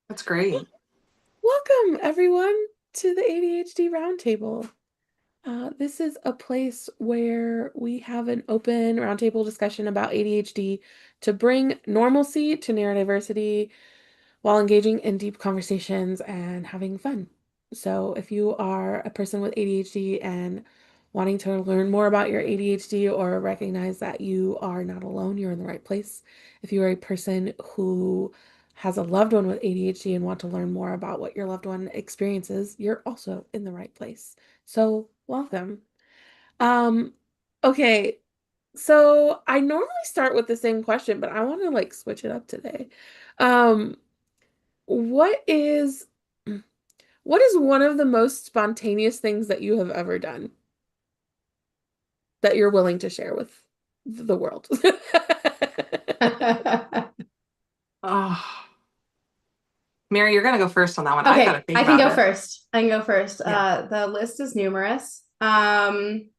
That's great. Welcome, everyone, to the ADHD Roundtable. This is a place where we have an open roundtable discussion about ADHD to bring normalcy to neurodiversity while engaging in deep conversations and having fun. So, if you are a person with ADHD and wanting to learn more about your ADHD or recognize that you are not alone, you're in the right place. If you are a person who has a loved one with ADHD and want to learn more about what your loved one experiences, you're also in the right place. So, welcome. Um, okay, so I normally start with the same question, but I want to like switch it up today. Um, what is what is one of the most spontaneous things that you have ever done that you're willing to share with the world? Oh, Mary, you're gonna go first on that one. I've got to Okay, think I can about go it. first. I can go first. Yeah. The list is numerous. I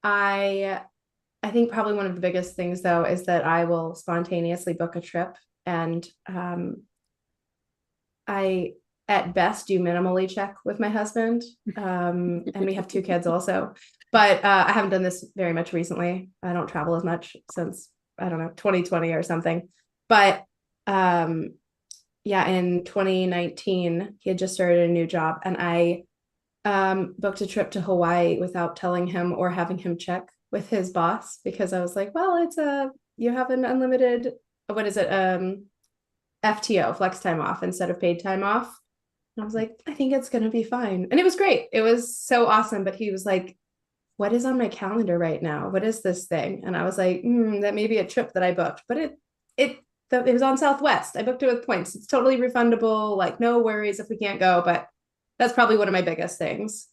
I think probably one of the biggest things though is that I will spontaneously book a trip, and I at best do minimally check with my husband. And we have two kids also, but I haven't done this very much recently. I don't travel as much since I don't know 2020 or something, but um, yeah, in 2019 he had just started a new job, and I booked a trip to Hawaii without telling him or having him check with his boss because I was like, well, it's a you have an unlimited what is it FTO, flex time off, instead of paid time off. And I was like, I think it's gonna be fine, and it was great. It was so awesome. But he was like, what is on my calendar right now? What is this thing? And I was like, that may be a trip that I booked, but it it was on Southwest. I booked it with points. It's totally refundable. Like no worries if we can't go. But that's probably one of my biggest things.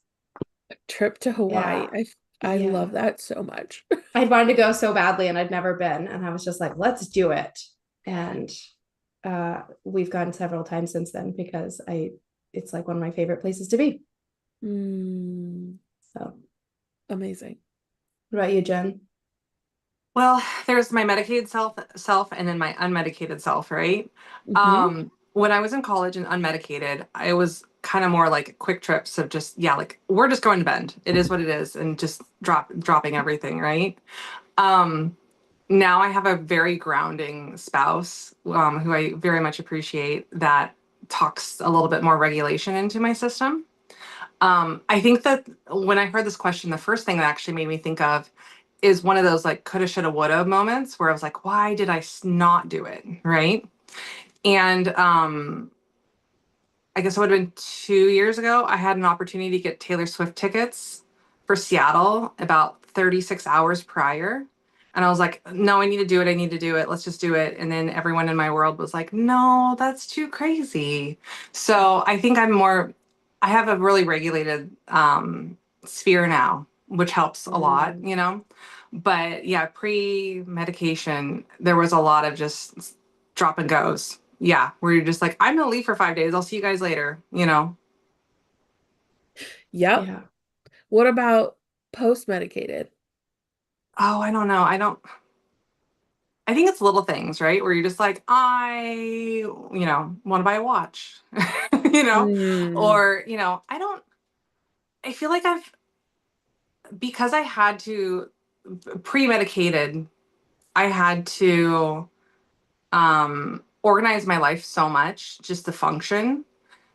Trip to Hawaii. Yeah. I Yeah. love that so much. I'd wanted to go so badly and I'd never been. And I was just like, let's do it. And we've gone several times since then because it's like one of my favorite places to be. Mm, So, amazing. what about you, Jen? Well, there's my medicated self and then my unmedicated self, right? Hmm. When I was in college and unmedicated, I was kind of more like quick trips of just, yeah, like we're just going to Bend. It is what it is, and just dropping everything, right? Um, Now I have a very grounding spouse, who I very much appreciate, that talks a little bit more regulation into my system. I think that when I heard this question, the first thing that actually made me think of is one of those like coulda, shoulda, woulda moments where I was like, why did I not do it? Right. And I guess it would have been 2 years ago. I had an opportunity to get Taylor Swift tickets for Seattle about 36 hours prior. And I was like, no, I need to do it. I need to do it. Let's just do it. And then everyone in my world was like, no, that's too crazy. So I think I have a really regulated sphere now, which helps a lot, Mm. you know? But yeah, pre medication, there was a lot of just drop and goes. Yeah, where you're just like, I'm gonna leave for 5 days. I'll see you guys later, you know? Yep. Yeah. What about post-medicated? Oh, I don't know. I think it's little things, right? Where you're just like, want to buy a watch, you know? Mm. Or, I feel like because I had to pre-medicated, I had to organize my life so much just to function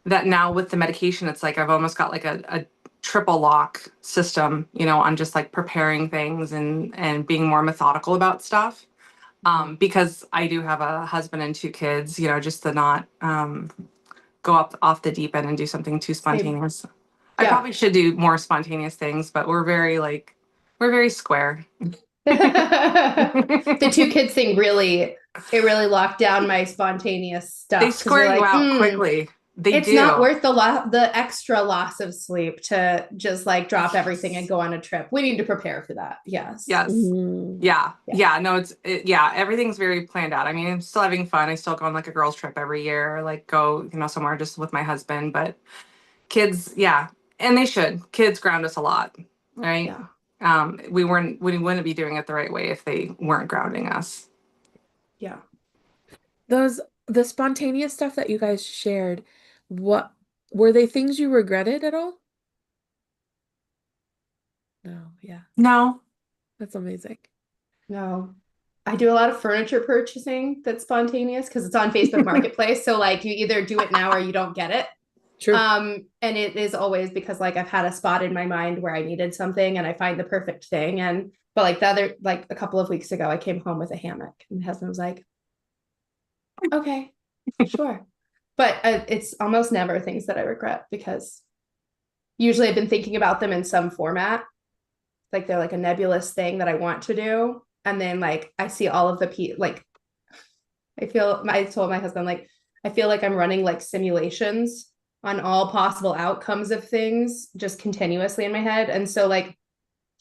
that now with the medication, it's like I've almost got like a triple lock system, on just like preparing things and being more methodical about stuff. Because I do have a husband and two kids, just to not go up off the deep end and do something too Same. spontaneous. I Yeah. probably should do more spontaneous things, but we're very square. The two kids thing really locked down my spontaneous They stuff because you're square you like, out quickly. They it's not do. worth the extra loss of sleep to just like drop everything and Yes. go on a trip. We need to prepare for that. Yes. Yes. Mm. Yeah. Yeah. Yeah. No, yeah, everything's very planned out. I mean, I'm still having fun. I still go on like a girls' trip every year, like go, somewhere just with my husband. But kids, yeah. And they should. Kids ground us a lot, right? Yeah. We wouldn't be doing it the right way if they weren't grounding us. Yeah. Those The spontaneous stuff that you guys shared, what were they things you regretted at all? No, yeah, No. that's amazing. No. I do a lot of furniture purchasing that's spontaneous because it's on Facebook Marketplace. So like you either do it now or you don't get it. True. And it is always because like I've had a spot in my mind where I needed something and I find the perfect thing. And but like the other like a couple of weeks ago, I came home with a hammock and my husband was like, okay, sure. But it's almost never things that I regret because usually I've been thinking about them in some format. Like they're like a nebulous thing that I want to do. And then like I see all of the like I told my husband, like, I feel like I'm running like simulations on all possible outcomes of things just continuously in my head. And so like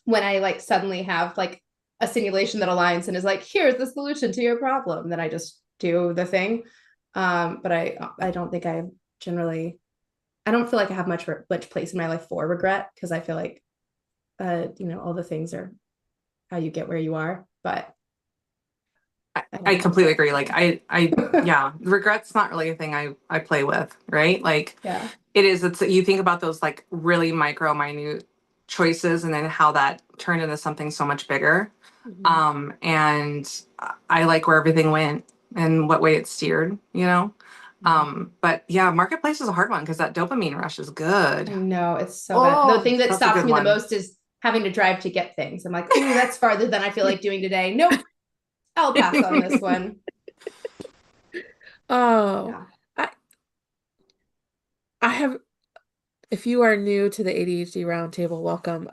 when I like suddenly have like a simulation that aligns and is like, here's the solution to your problem, then I just do the thing. But I don't think I generally I don't feel like I have much place in my life for regret because I feel like all the things are how you get where you are. But I completely agree. Like yeah, regret's not really a thing I play with, right? Like yeah. it's you think about those like really minute choices and then how that turned into something so much bigger. And I like where everything went and what way it steered, you know? But yeah, marketplace is a hard one because that dopamine rush is good. I know it's so bad. The Oh, thing that that's a stops good me the one. most is having to drive to get things. I'm like, oh, that's farther than I feel like doing today. Nope, I'll pass on this one. Oh, Yeah. I I have, if you are new to the ADHD Roundtable, welcome.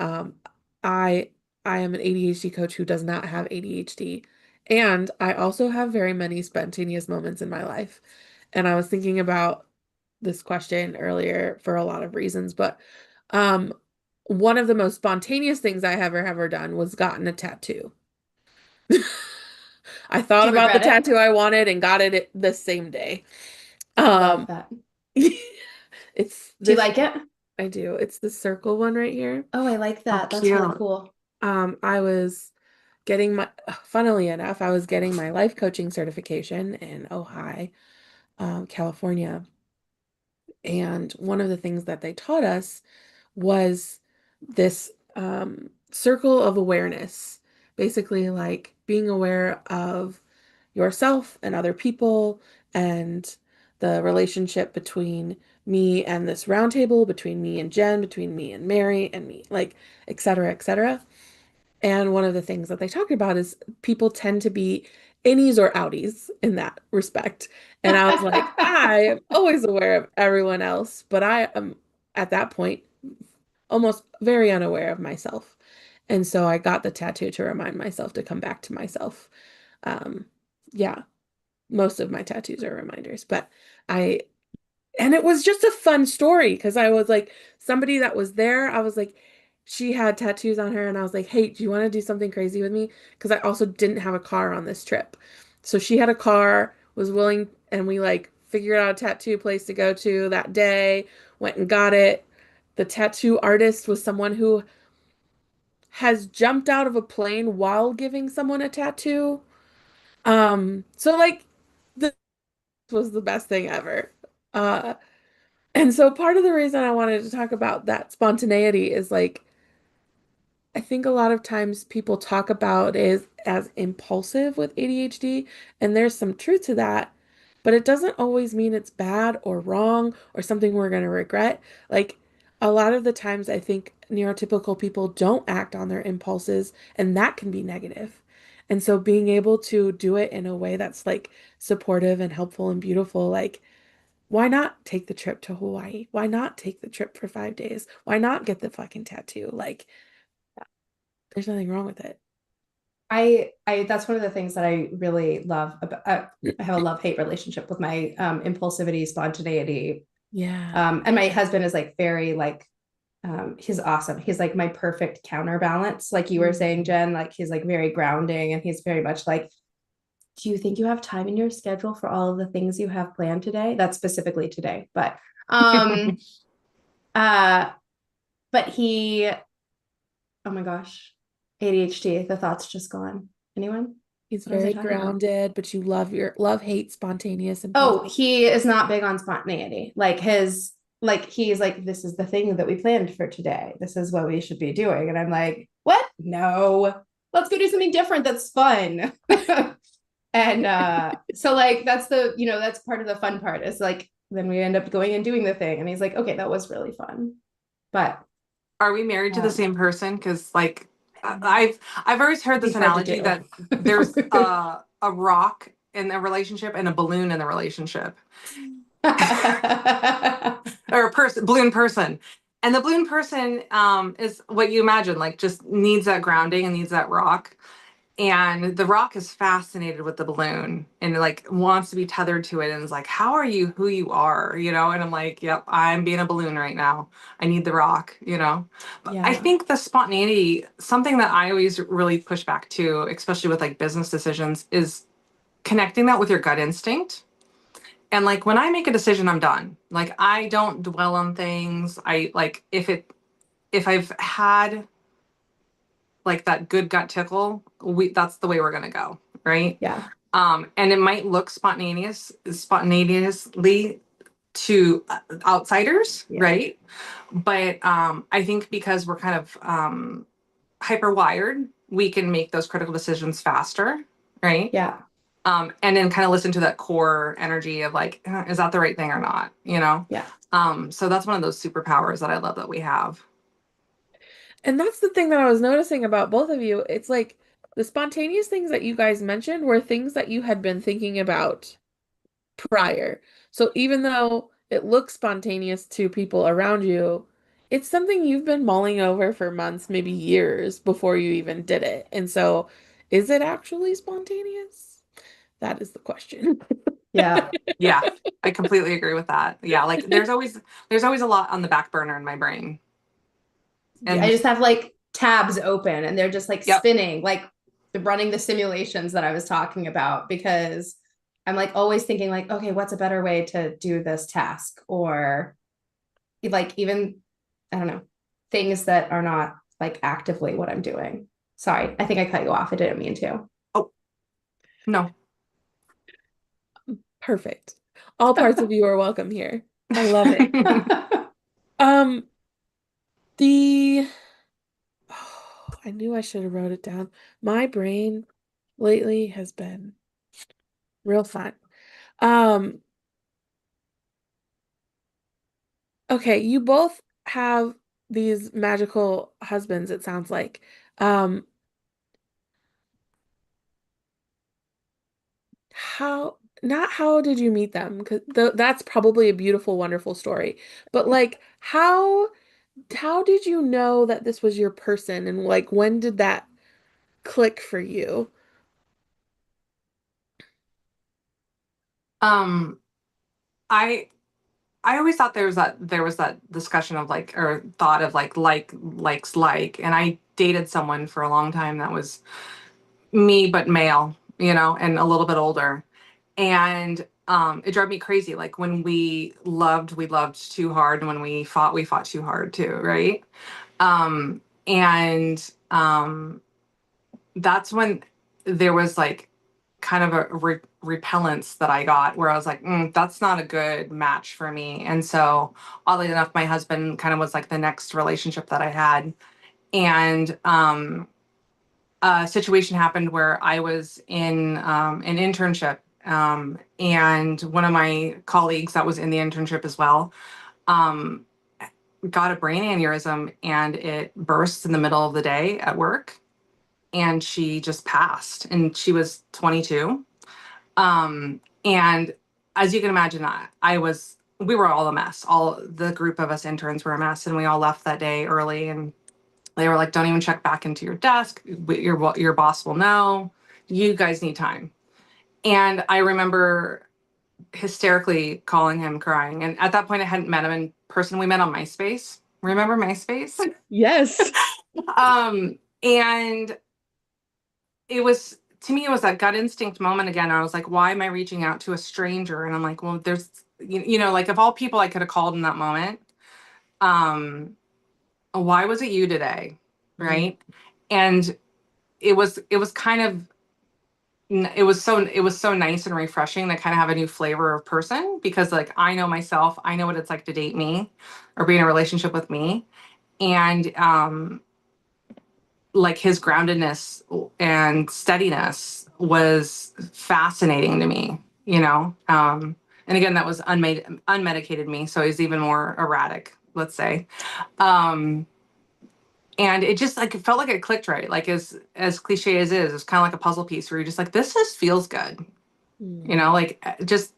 I I am an ADHD coach who does not have ADHD, and I also have very many spontaneous moments in my life. And I was thinking about this question earlier for a lot of reasons, but um, one of the most spontaneous things I have ever done was gotten a tattoo. I Do thought you about the regret it? tattoo I wanted and got it the same day. I love Um, that. it's Do you this, like it? I do. It's the circle one right here. Oh, I like Oh, that. That's really cute. cool. I was getting my, funnily enough, I was getting my life coaching certification in Ojai, California. And one of the things that they taught us was this circle of awareness, basically like being aware of yourself and other people and the relationship between me and this round table, between me and Jen, between me and Mary and me, like, et cetera, et cetera. And one of the things that they talk about is people tend to be innies or outies in that respect. And I was like, I am always aware of everyone else, but I am at that point almost very unaware of myself. And so I got the tattoo to remind myself to come back to myself. Um, yeah, most of my tattoos are reminders, but I and it was just a fun story because I was like, somebody that was there, I was like, she had tattoos on her, and I was like, hey, do you want to do something crazy with me? Because I also didn't have a car on this trip. So she had a car, was willing, and we like figured out a tattoo place to go to that day, went and got it. The tattoo artist was someone who has jumped out of a plane while giving someone a tattoo. So like this was the best thing ever. Uh, And so part of the reason I wanted to talk about that spontaneity is like I think a lot of times people talk about is as impulsive with ADHD, and there's some truth to that, but it doesn't always mean it's bad or wrong or something we're going to regret. Like a lot of the times I think neurotypical people don't act on their impulses, and that can be negative. And so being able to do it in a way that's like supportive and helpful and beautiful, like why not take the trip to Hawaii? Why not take the trip for 5 days? Why not get the fucking tattoo? Like, there's nothing wrong with it. I that's one of the things that I really love about I have a love-hate relationship with my impulsivity, spontaneity. Yeah. And my husband is like very like he's awesome. He's like my perfect counterbalance. Like you were saying, Jen, like he's like very grounding and he's very much like, do you think you have time in your schedule for all of the things you have planned today? That's specifically today, uh but he oh my gosh, ADHD, the thought's just gone. Anyone? He's What was I very talking about? grounded, but you love, hate, spontaneous, Oh, impulsive. he is not big on spontaneity. He's like, this is the thing that we planned for today. This is what we should be doing. And I'm like, what? No, let's go do something different that's fun. And so like that's part of the fun part is like then we end up going and doing the thing. And he's like, okay, that was really fun. But Are we married to the same person? Because like I've always heard it'd this be hard to analogy that there's do. a rock in a relationship and a balloon in the relationship, or a person, balloon person. And the balloon person is what you imagine, like just needs that grounding and needs that rock. And the rock is fascinated with the balloon and like wants to be tethered to it and is like, how are you who you are? And I'm like, yep, I'm being a balloon right now. I need the rock. But I Yeah. think the spontaneity, something that I always really push back to, especially with like business decisions, is connecting that with your gut instinct. And like when I make a decision, I'm done. Like I don't dwell on things. I like if I've had like that good gut tickle, that's the way we're gonna go, right? Yeah. And it might look spontaneously to outsiders, Yeah. right? But I think because we're kind of hyper wired, we can make those critical decisions faster, right? Yeah. And then kind of listen to that core energy of like, is that the right thing or not? Yeah. So that's one of those superpowers that I love that we have. And that's the thing that I was noticing about both of you. It's like the spontaneous things that you guys mentioned were things that you had been thinking about prior. So even though it looks spontaneous to people around you, it's something you've been mulling over for months, maybe years before you even did it. And so, is it actually spontaneous? That is the question. Yeah. Yeah, I completely agree with that. Yeah, like there's always a lot on the back burner in my brain. I And just have like tabs open and they're just like yep. spinning, like running the simulations that I was talking about because I'm like always thinking like, okay, what's a better way to do this task? Or like even, I don't know, things that are not like actively what I'm doing. Sorry, I think I cut you off. I didn't mean to. Oh, no. Perfect. All parts of you are welcome here. I love it. Um, the oh, I knew I should have wrote it down. My brain lately has been real fun. Um, okay, you both have these magical husbands, it sounds like. Um, not how did you meet them? Because that's probably a beautiful, wonderful story. But like, how did you know that this was your person, and like, when did that click for you? um I I always thought there was that discussion of like or thought of like likes like, and I dated someone for a long time that was me but male, and a little bit older. And it drove me crazy. Like when we loved too hard, and when we fought too hard too, right? And that's when there was like kind of a repellence that I got where I was like, that's not a good match for me. And so, oddly enough, my husband kind of was like the next relationship that I had. And a situation happened where I was in an internship. And one of my colleagues that was in the internship as well um, got a brain aneurysm and it burst in the middle of the day at work. And she just passed. And she was 22. And as you can imagine, we were all a mess. All the group of us interns were a mess, and we all left that day early. And they were like, "Don't even check back into your desk. Your boss will know. You guys need time." And I remember hysterically calling him, crying. And at that point, I hadn't met him in person. We met on MySpace. Remember MySpace? Yes. And it was to me, it was that gut instinct moment again. I was like, why am I reaching out to a stranger? And I'm like, well, there's, like of all people I could have called in that moment, um, why was it you today? Mm. Right. And it was kind of it was so nice and refreshing to kind of have a new flavor of person, because like I know myself, I know what it's like to date me or be in a relationship with me. And like his groundedness and steadiness was fascinating to me, you know. And again, that was unmedicated me, so he's even more erratic, let's say. Um, and it just like it felt like it clicked right. Like as cliche as it is, it's kind of like a puzzle piece where you're just like, this just feels good, you know. Like just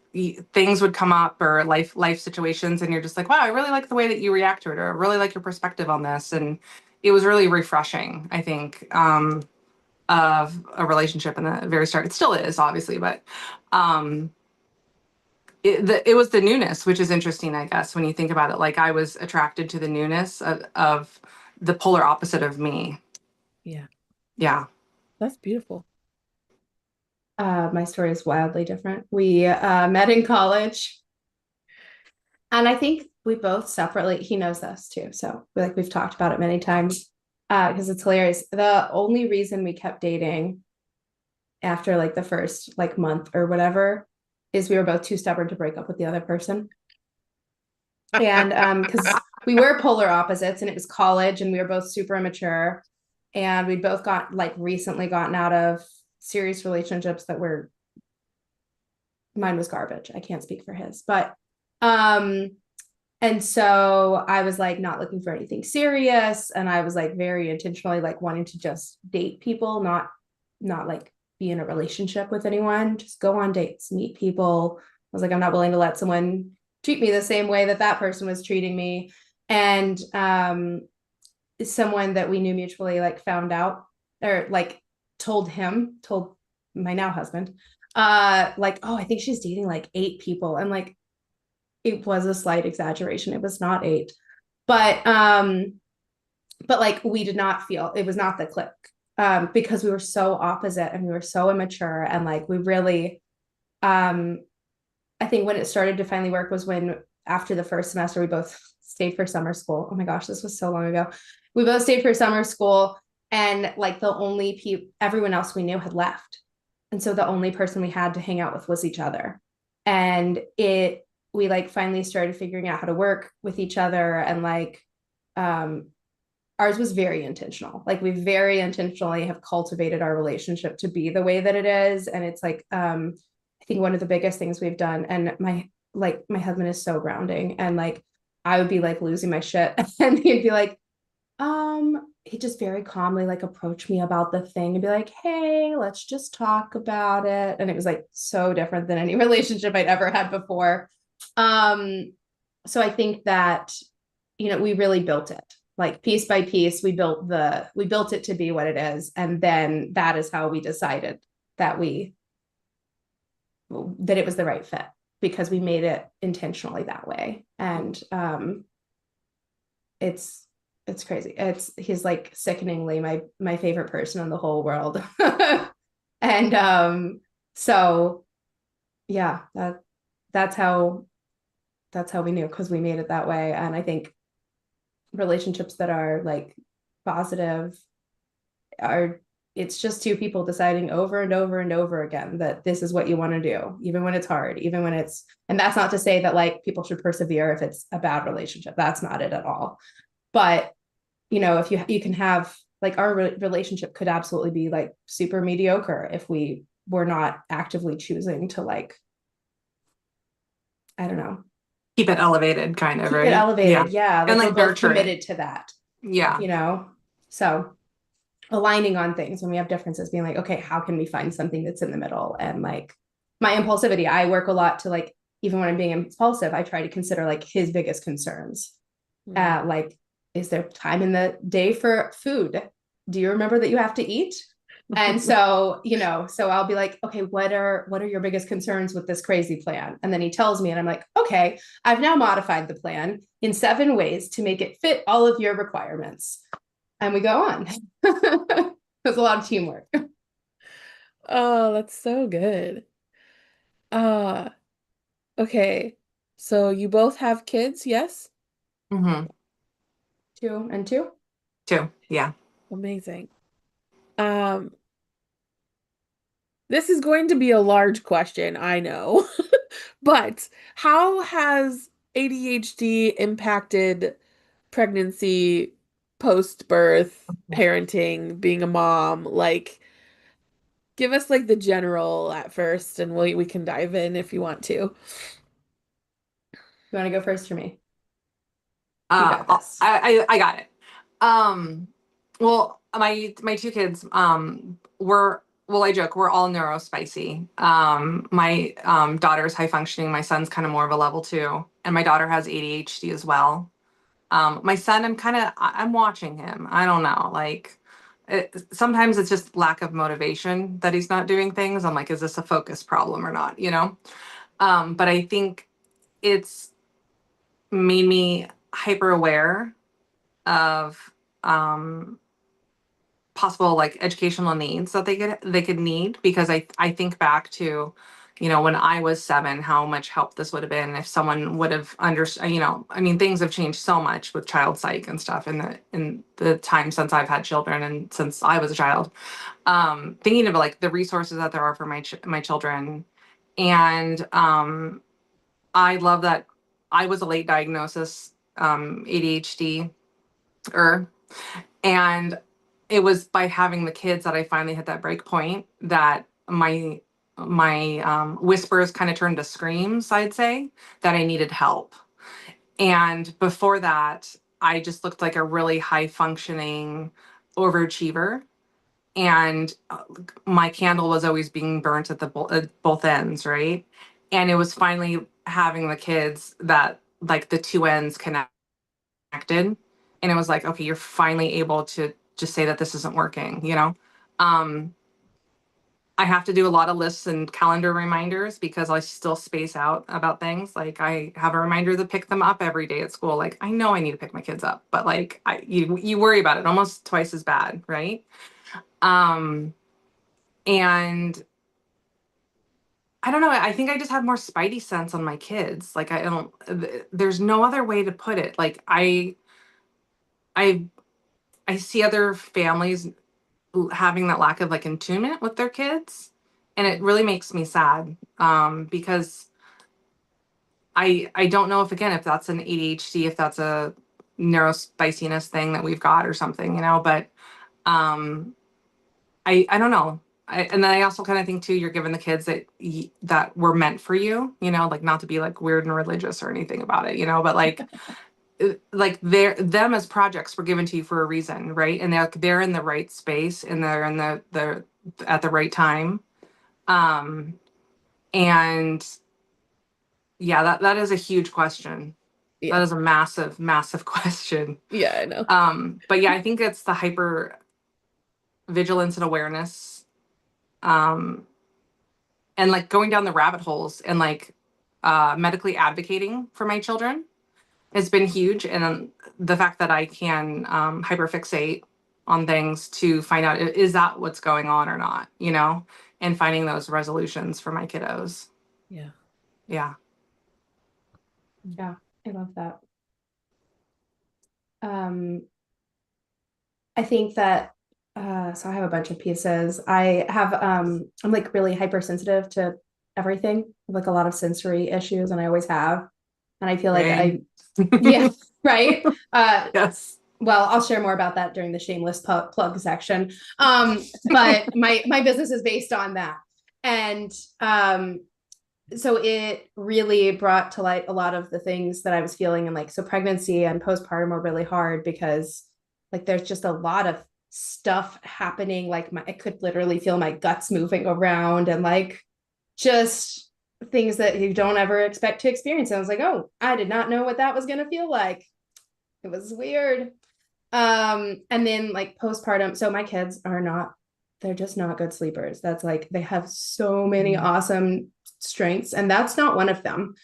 things would come up or life situations, and you're just like, wow, I really like the way that you react to it, or I really like your perspective on this. And it was really refreshing, I think, of a relationship in the very start. It still is, obviously, but um, it was the newness, which is interesting, I guess, when you think about it. Like I was attracted to the newness of the polar opposite of me. Yeah, Yeah. that's beautiful. My story is wildly different. We met in college, and I think we both separately. He knows this too, so we've talked about it many times because it's hilarious. The only reason we kept dating after like the first like month or whatever is we were both too stubborn to break up with the other person. And because we were polar opposites and it was college and we were both super immature, and we'd both recently gotten out of serious relationships that were, mine was garbage. I can't speak for his, but and so I was like not looking for anything serious, and I was like very intentionally like wanting to just date people, not like be in a relationship with anyone, just go on dates, meet people. I was like, I'm not willing to let someone treat me the same way that that person was treating me. And someone that we knew mutually like found out, or like told my now husband, like, oh, I think she's dating like 8 people. And like, it was a slight exaggeration. It was not 8, but like we did not feel, it was not the click, because we were so opposite and we were so immature. And like we really, I think when it started to finally work was when after the first semester we both stayed for summer school. Oh my gosh, this was so long ago. We both stayed for summer school, and like the only everyone else we knew had left, and so the only person we had to hang out with was each other. And we like finally started figuring out how to work with each other, and like ours was very intentional. Like we very intentionally have cultivated our relationship to be the way that it is. And it's like I think one of the biggest things we've done, and my husband is so grounding, and like I would be like losing my shit and he'd be like, he'd just very calmly like approach me about the thing and be like, hey, let's just talk about it. And it was like so different than any relationship I'd ever had before. So I think that, you know, we really built it like piece by piece. We built it to be what it is. And then that is how we decided that it was the right fit, because we made it intentionally that way. And it's crazy. He's like sickeningly my favorite person in the whole world. And so yeah, that's how we knew, because we made it that way. And I think relationships that are like positive are, it's just 2 people deciding over and over and over again that this is what you want to do, even when it's hard, even when it's, and that's not to say that like people should persevere if it's a bad relationship. That's not it at all. But, you know, if you can have like our relationship could absolutely be like super mediocre if we were not actively choosing to like, I don't know, Keep it elevated, kind of, keep right? it elevated. Yeah. Like And we're like both nurture committed it. to that, Yeah. you know? So aligning on things when we have differences, being like, okay, how can we find something that's in the middle? And like my impulsivity, I work a lot to like, even when I'm being impulsive, I try to consider like his biggest concerns. Like, is there time in the day for food? Do you remember that you have to eat? And so, you know, so I'll be like, okay, what are your biggest concerns with this crazy plan? And then he tells me, and I'm like, okay, I've now modified the plan in 7 ways to make it fit all of your requirements. And we go on. There's a lot of teamwork. Oh, that's so good. Uh, okay. So you both have kids, yes? Mm-hmm. 2 and 2. 2. Yeah. Amazing. Um, This is going to be a large question, I know. But how has ADHD impacted pregnancy, post-birth, parenting, being a mom? Like, give us like the general at first, and we can dive in if you want to. You want to go first or me? You got this. I got it. Well, my two kids were, well, I joke, we're all neurospicy. My daughter's high functioning, my son's kind of more of a level two, and my daughter has ADHD as well. My son, I'm watching him. I don't know, like sometimes it's just lack of motivation that he's not doing things. I'm like, is this a focus problem or not? You know? But I think it's made me hyper aware of possible like educational needs that they could need, because I think back to, you know, when I was 7, how much help this would have been if someone would have you know, I mean, things have changed so much with child psych and stuff in the time since I've had children and since I was a child. Thinking of like the resources that there are for my children, and I love that I was a late diagnosis ADHD er and it was by having the kids that I finally hit that break point that my whispers kind of turned to screams, I'd say, that I needed help. And before that, I just looked like a really high functioning overachiever. And my candle was always being burnt at both ends, right? And it was finally having the kids that like the two ends connected. And it was like, okay, you're finally able to just say that this isn't working, you know? Um, I have to do a lot of lists and calendar reminders because I still space out about things. Like I have a reminder to pick them up every day at school. Like I know I need to pick my kids up, but like you worry about it almost twice as bad, right? Um, and I don't know. I think I just have more spidey sense on my kids. Like I don't. There's no other way to put it. Like I I see other families having that lack of like attunement with their kids, and it really makes me sad, because I don't know if, again, if that's an ADHD, if that's a neurospiciness thing that we've got or something, you know, but um I don't know. And then I also kind of think too, you're giving the kids that were meant for you know, like not to be like weird and religious or anything about it, you know, but like them as projects were given to you for a reason, right? And they're in the right space and they're in the at the right time. Um, and yeah, that is a huge question. That Yeah. is a massive, massive question. Yeah, I know. But yeah, I think it's the hyper vigilance and awareness, um, and like going down the rabbit holes and like medically advocating for my children has been huge. And the fact that I can hyperfixate on things to find out, is that what's going on or not, you know, and finding those resolutions for my kiddos. Yeah. Yeah. Yeah, I love that. I think that so I have a bunch of pieces. I have I'm like really hypersensitive to everything, like a lot of sensory issues, and I always have. And I feel like yeah, right. Yes. Well, I'll share more about that during the shameless plug section. But my business is based on that. And so it really brought to light a lot of the things that I was feeling. And like, so pregnancy and postpartum were really hard because like there's just a lot of stuff happening. Like I could literally feel my guts moving around and like just things that you don't ever expect to experience. And I was like, oh, I did not know what that was going to feel like. It was weird. And then like postpartum. So my kids are not, they're just not good sleepers. That's like, they have so many awesome strengths, and that's not one of them.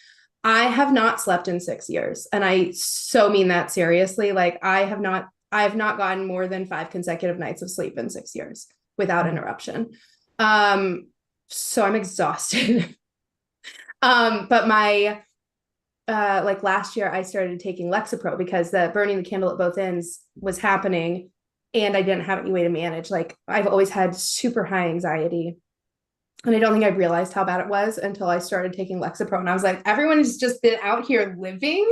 I have not slept in 6 years, and I so mean that seriously. Like I have not gotten more than 5 consecutive nights of sleep in 6 years without interruption. So I'm exhausted. But my like last year I started taking Lexapro because the burning the candle at both ends was happening and I didn't have any way to manage. Like I've always had super high anxiety. And I don't think I realized how bad it was until I started taking Lexapro. And I was like, everyone has just been out here living.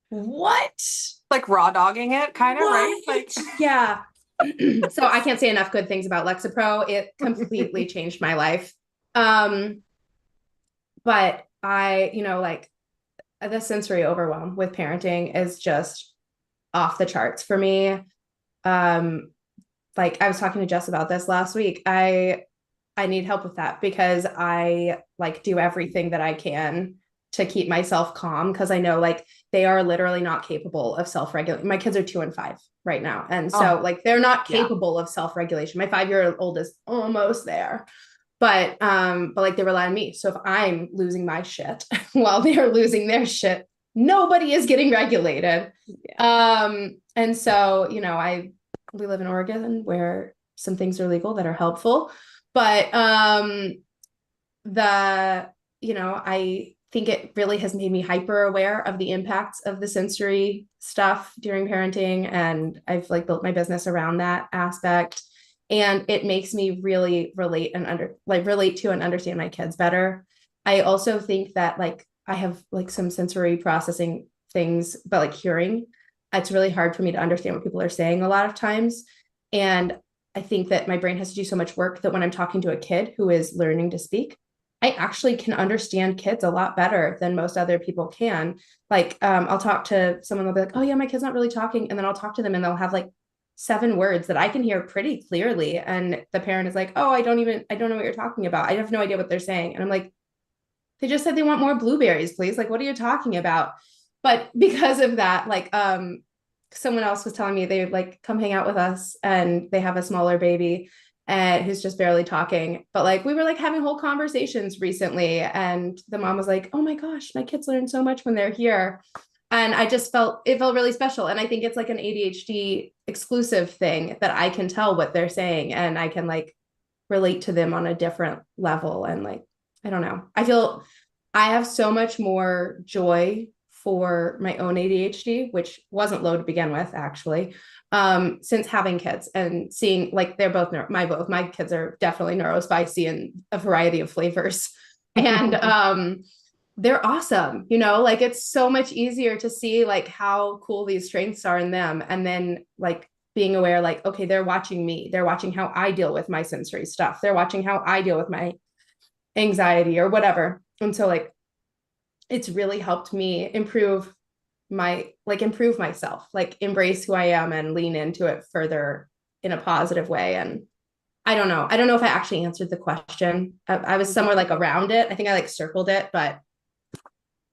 What? Like raw dogging it, kind of, right? Like, yeah. So I can't say enough good things about Lexapro. It completely changed my life. But like the sensory overwhelm with parenting is just off the charts for me. Like I was talking to Jess about this last week. I need help with that because I like do everything that I can to keep myself calm because I know like they are literally not capable of self-regulating. My kids are 2 and 5 right now. And so like they're not capable of self-regulation. My 5-year-old is almost there. But like they rely on me. So if I'm losing my shit while they're losing their shit, nobody is getting regulated. And so, we live in Oregon where some things are legal that are helpful. But I think it really has made me hyper aware of the impacts of the sensory stuff during parenting. And I've like built my business around that aspect. And it makes me really relate to and understand my kids better. I also think that like I have like some sensory processing things, but like hearing, it's really hard for me to understand what people are saying a lot of times. And I think that my brain has to do so much work that when I'm talking to a kid who is learning to speak, I actually can understand kids a lot better than most other people can. Like, I'll talk to someone, they'll be like, oh yeah, my kid's not really talking. And then I'll talk to them and they'll have like 7 words that I can hear pretty clearly. And the parent is like, oh, I don't know what you're talking about. I have no idea what they're saying. And I'm like, they just said they want more blueberries, please. Like, what are you talking about? But because of that, like, someone else was telling me they like come hang out with us and they have a smaller baby and who's just barely talking. But like we were like having whole conversations recently and the mom was like, oh my gosh, my kids learn so much when they're here. And I just felt really special. And I think it's like an ADHD exclusive thing that I can tell what they're saying and I can like relate to them on a different level. And like, I don't know. I feel I have so much more joy for my own ADHD, which wasn't low to begin with, actually, since having kids and seeing like they're both my kids are definitely neurospicy in a variety of flavors, and they're awesome. Like it's so much easier to see like how cool these strengths are in them, and then like being aware, like okay, they're watching me, they're watching how I deal with my sensory stuff, they're watching how I deal with my anxiety or whatever, and so like it's really helped me improve myself, like embrace who I am and lean into it further in a positive way. And I don't know if I actually answered the question. I was somewhere like around it. I think I like circled it, but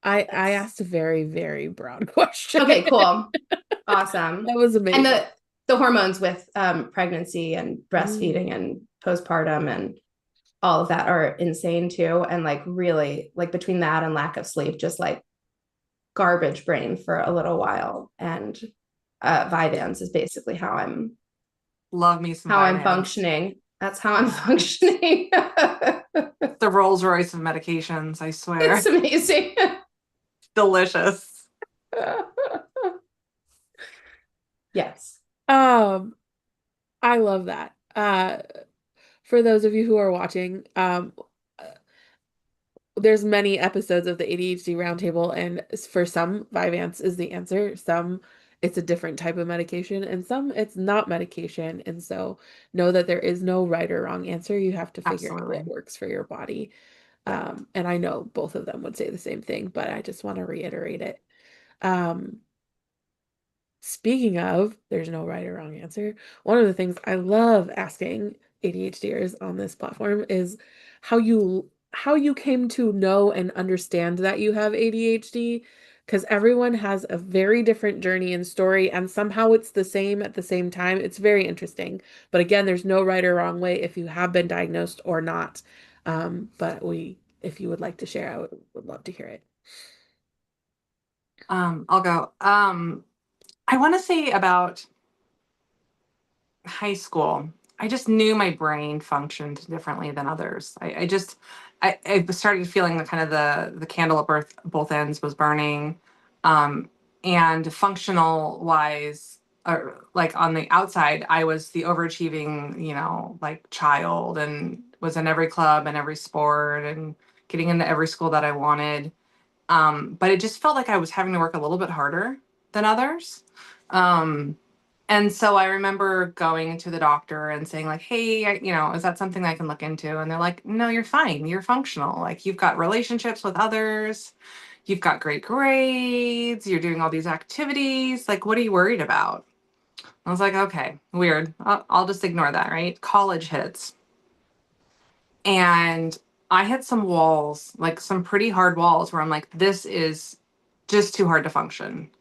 I asked a very, very broad question. Okay, cool. Awesome. That was amazing. And the hormones with pregnancy and breastfeeding and postpartum and all of that are insane too. And like really like between that and lack of sleep, just like garbage brain for a little while. And Vyvanse is basically how I'm functioning. That's how I'm functioning. The Rolls Royce of medications, I swear. It's amazing. Delicious. Yes. I love that. For those of you who are watching, there's many episodes of the ADHD Roundtable, and for some, Vyvanse is the answer. Some, it's a different type of medication, and some, it's not medication. And so know that there is no right or wrong answer. You have to figure out what works for your body. And I know both of them would say the same thing, but I just want to reiterate it. Speaking of, there's no right or wrong answer. One of the things I love asking ADHDers on this platform is how you came to know and understand that you have ADHD, because everyone has a very different journey and story, and somehow it's the same at the same time. It's very interesting. But again, there's no right or wrong way if you have been diagnosed or not. But if you would like to share, I would love to hear it. I'll go. I want to say about high school, I just knew my brain functioned differently than others. I started feeling the kind of the candle at both ends was burning. And functional wise, or like on the outside, I was the overachieving, like child and was in every club and every sport and getting into every school that I wanted. But it just felt like I was having to work a little bit harder than others. Um, and so I remember going to the doctor and saying like, hey, is that something I can look into? And they're like, no, you're fine. You're functional. Like you've got relationships with others. You've got great grades. You're doing all these activities. Like, what are you worried about? I was like, okay, weird. I'll just ignore that, right? College hits. And I hit some walls, like some pretty hard walls where I'm like, this is just too hard to function.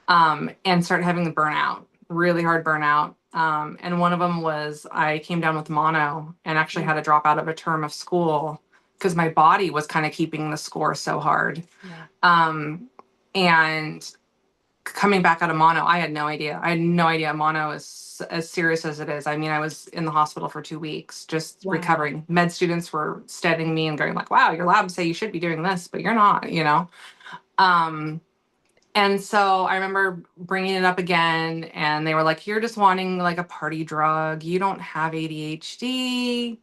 And started having the burnout, really hard burnout. And one of them was I came down with mono and actually had to drop out of a term of school because my body was kind of keeping the score so hard. Yeah. And coming back out of mono, I had no idea. I had no idea mono is as serious as it is. I mean, I was in the hospital for 2 weeks, just Wow. recovering. Med students were studying me and going like, wow, your labs say you should be doing this, but you're not, And so I remember bringing it up again and they were like, you're just wanting like a party drug. You don't have ADHD.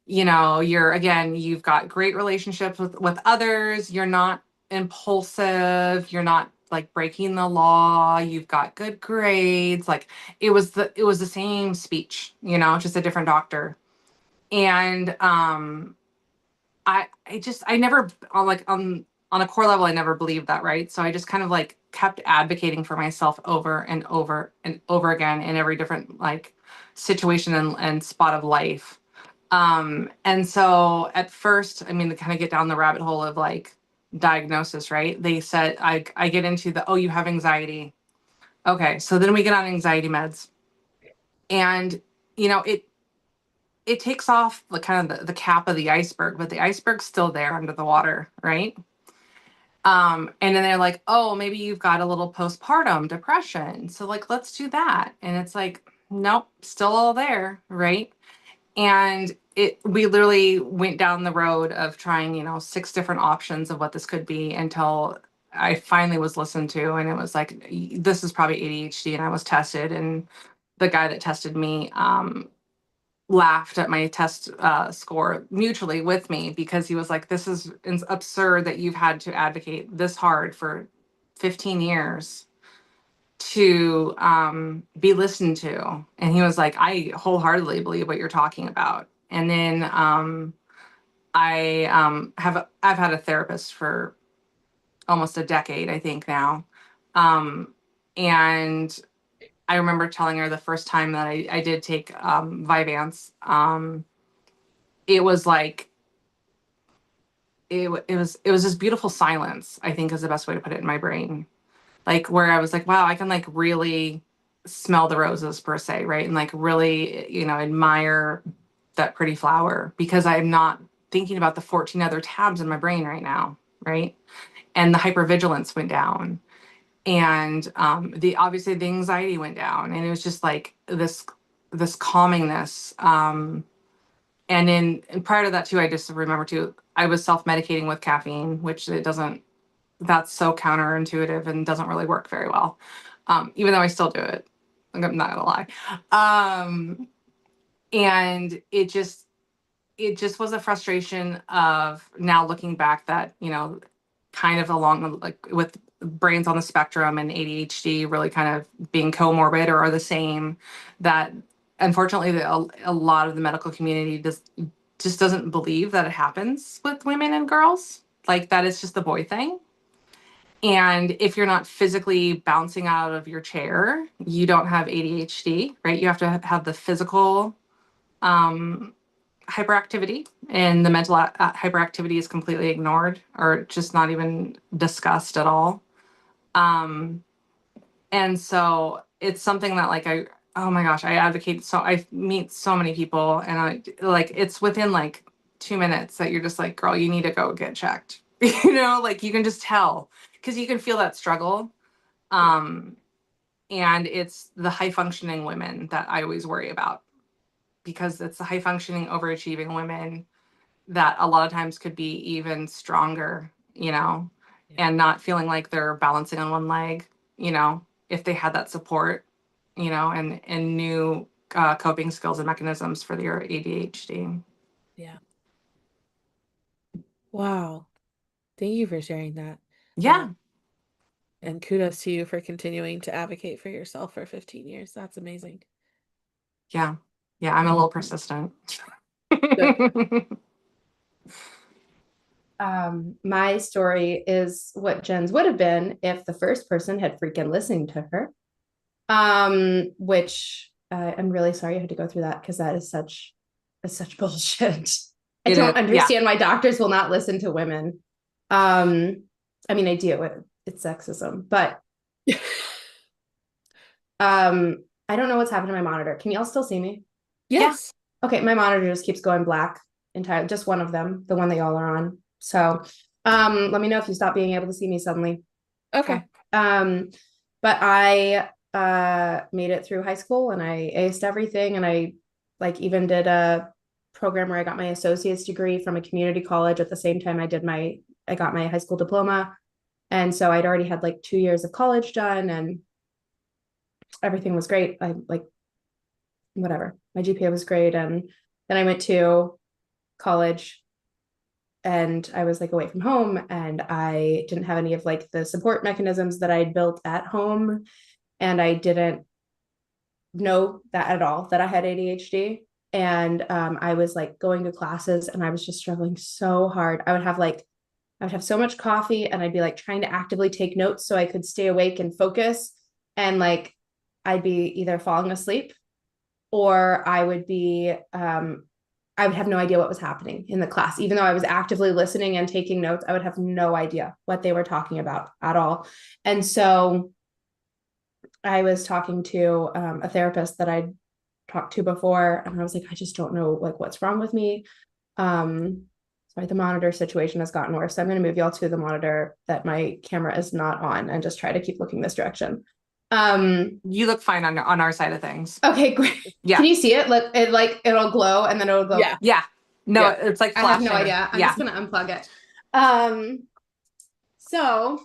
You've got great relationships with others. You're not impulsive. You're not like breaking the law. You've got good grades. Like it was the same speech, just a different doctor. And I never on a core level, I never believed that, right? So I just kind of like kept advocating for myself over and over and over again in every different like situation and spot of life. And so at first, I mean, to kind of get down the rabbit hole of like diagnosis, right? They said I get into the, oh, you have anxiety. Okay, so then we get on anxiety meds. And it takes off the kind of the cap of the iceberg, but the iceberg's still there under the water, right? And then they're like, oh, maybe you've got a little postpartum depression. So like, let's do that. And it's like, nope, still all there, right? And we literally went down the road of trying, 6 different options of what this could be until I finally was listened to. And it was like, this is probably ADHD. And I was tested. And the guy that tested me, laughed at my test score mutually with me because he was like, this is absurd that you've had to advocate this hard for 15 years to be listened to. And he was like, I wholeheartedly believe what you're talking about. And then I've had a therapist for almost a decade, I think now. And I remember telling her the first time that I did take Vyvanse, it was like it was this beautiful silence, I think is the best way to put it in my brain. Like where I was like, wow, I can like really smell the roses per se, right? And like really, admire that pretty flower because I'm not thinking about the 14 other tabs in my brain right now, right? And the hypervigilance went down. And the obviously the anxiety went down. And it was just like this calmingness. And prior to that too, I just remember too, I was self-medicating with caffeine, which that's so counterintuitive and doesn't really work very well. Even though I still do it. I'm not gonna lie. And it just was a frustration of now looking back that, kind of along like with brains on the spectrum and ADHD really kind of being comorbid or are the same, that unfortunately a lot of the medical community just doesn't believe that it happens with women and girls, like that it's just the boy thing. And if you're not physically bouncing out of your chair, you don't have ADHD, right? You have to have the physical um, hyperactivity, and the mental hyperactivity is completely ignored or just not even discussed at all. Um, and so it's something that like oh my gosh, I advocate. So I meet so many people and I like, it's within like 2 minutes that you're just like, girl, you need to go get checked. Like you can just tell because you can feel that struggle. Um, and it's the high functioning women that I always worry about because it's the high functioning, overachieving women that a lot of times could be even stronger, and not feeling like they're balancing on one leg, if they had that support, and new coping skills and mechanisms for their ADHD. Yeah. Wow. Thank you for sharing that. Yeah. And kudos to you for continuing to advocate for yourself for 15 years. That's amazing. Yeah. Yeah. I'm a little persistent. My story is what Jen's would have been if the first person had freaking listened to her. Which I'm really sorry you had to go through that, because that is such bullshit. I don't understand why doctors will not listen to women. I mean, I do. It's sexism, but I don't know what's happened to my monitor. Can y'all still see me? Yes. Okay, my monitor just keeps going black entirely. Just one of them, the one that y'all are on. So, let me know if you stop being able to see me suddenly. Okay. But I made it through high school and I aced everything, and I like even did a program where I got my associate's degree from a community college at the same time I got my high school diploma. And so I'd already had like 2 years of college done and everything was great. I like whatever. My GPA was great. And then I went to college and I was like away from home, and I didn't have any of like the support mechanisms that I'd built at home. And I didn't know that at all, that I had ADHD. And I was like going to classes and I was just struggling so hard. I would have so much coffee and I'd be like trying to actively take notes so I could stay awake and focus. And like, I'd be either falling asleep or I would have no idea what was happening in the class. Even though I was actively listening and taking notes, I would have no idea what they were talking about at all. And so I was talking to a therapist that I'd talked to before, and I was like, I just don't know like what's wrong with me. Sorry, the monitor situation has gotten worse. So I'm going to move y'all to the monitor that my camera is not on and just try to keep looking this direction. You look fine on our side of things. Okay, great. Yeah. Can you see it? Look, it'll glow and then it'll glow. Yeah. Yeah. No, Yeah. it's like I have flashing. no idea. I'm Yeah. just gonna unplug it. So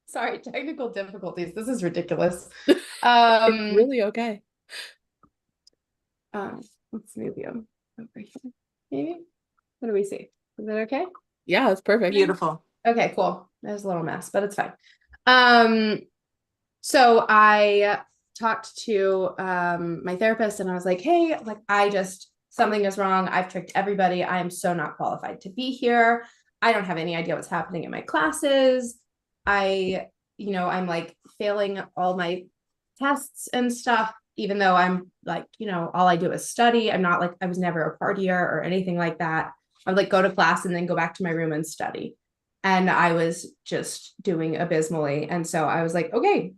sorry, technical difficulties. This is ridiculous. It's really okay. Let's move you over here. Maybe. What do we see? Is that okay? Yeah, it's perfect. Beautiful. Okay, cool. There's a little mess, but it's fine. So I talked to my therapist and I was like, hey, like something is wrong. I've tricked everybody. I am so not qualified to be here. I don't have any idea what's happening in my classes. I'm like failing all my tests and stuff, even though I'm like, all I do is study. I'm not like, I was never a partier or anything like that. I would like go to class and then go back to my room and study. And I was just doing abysmally. And so I was like, okay,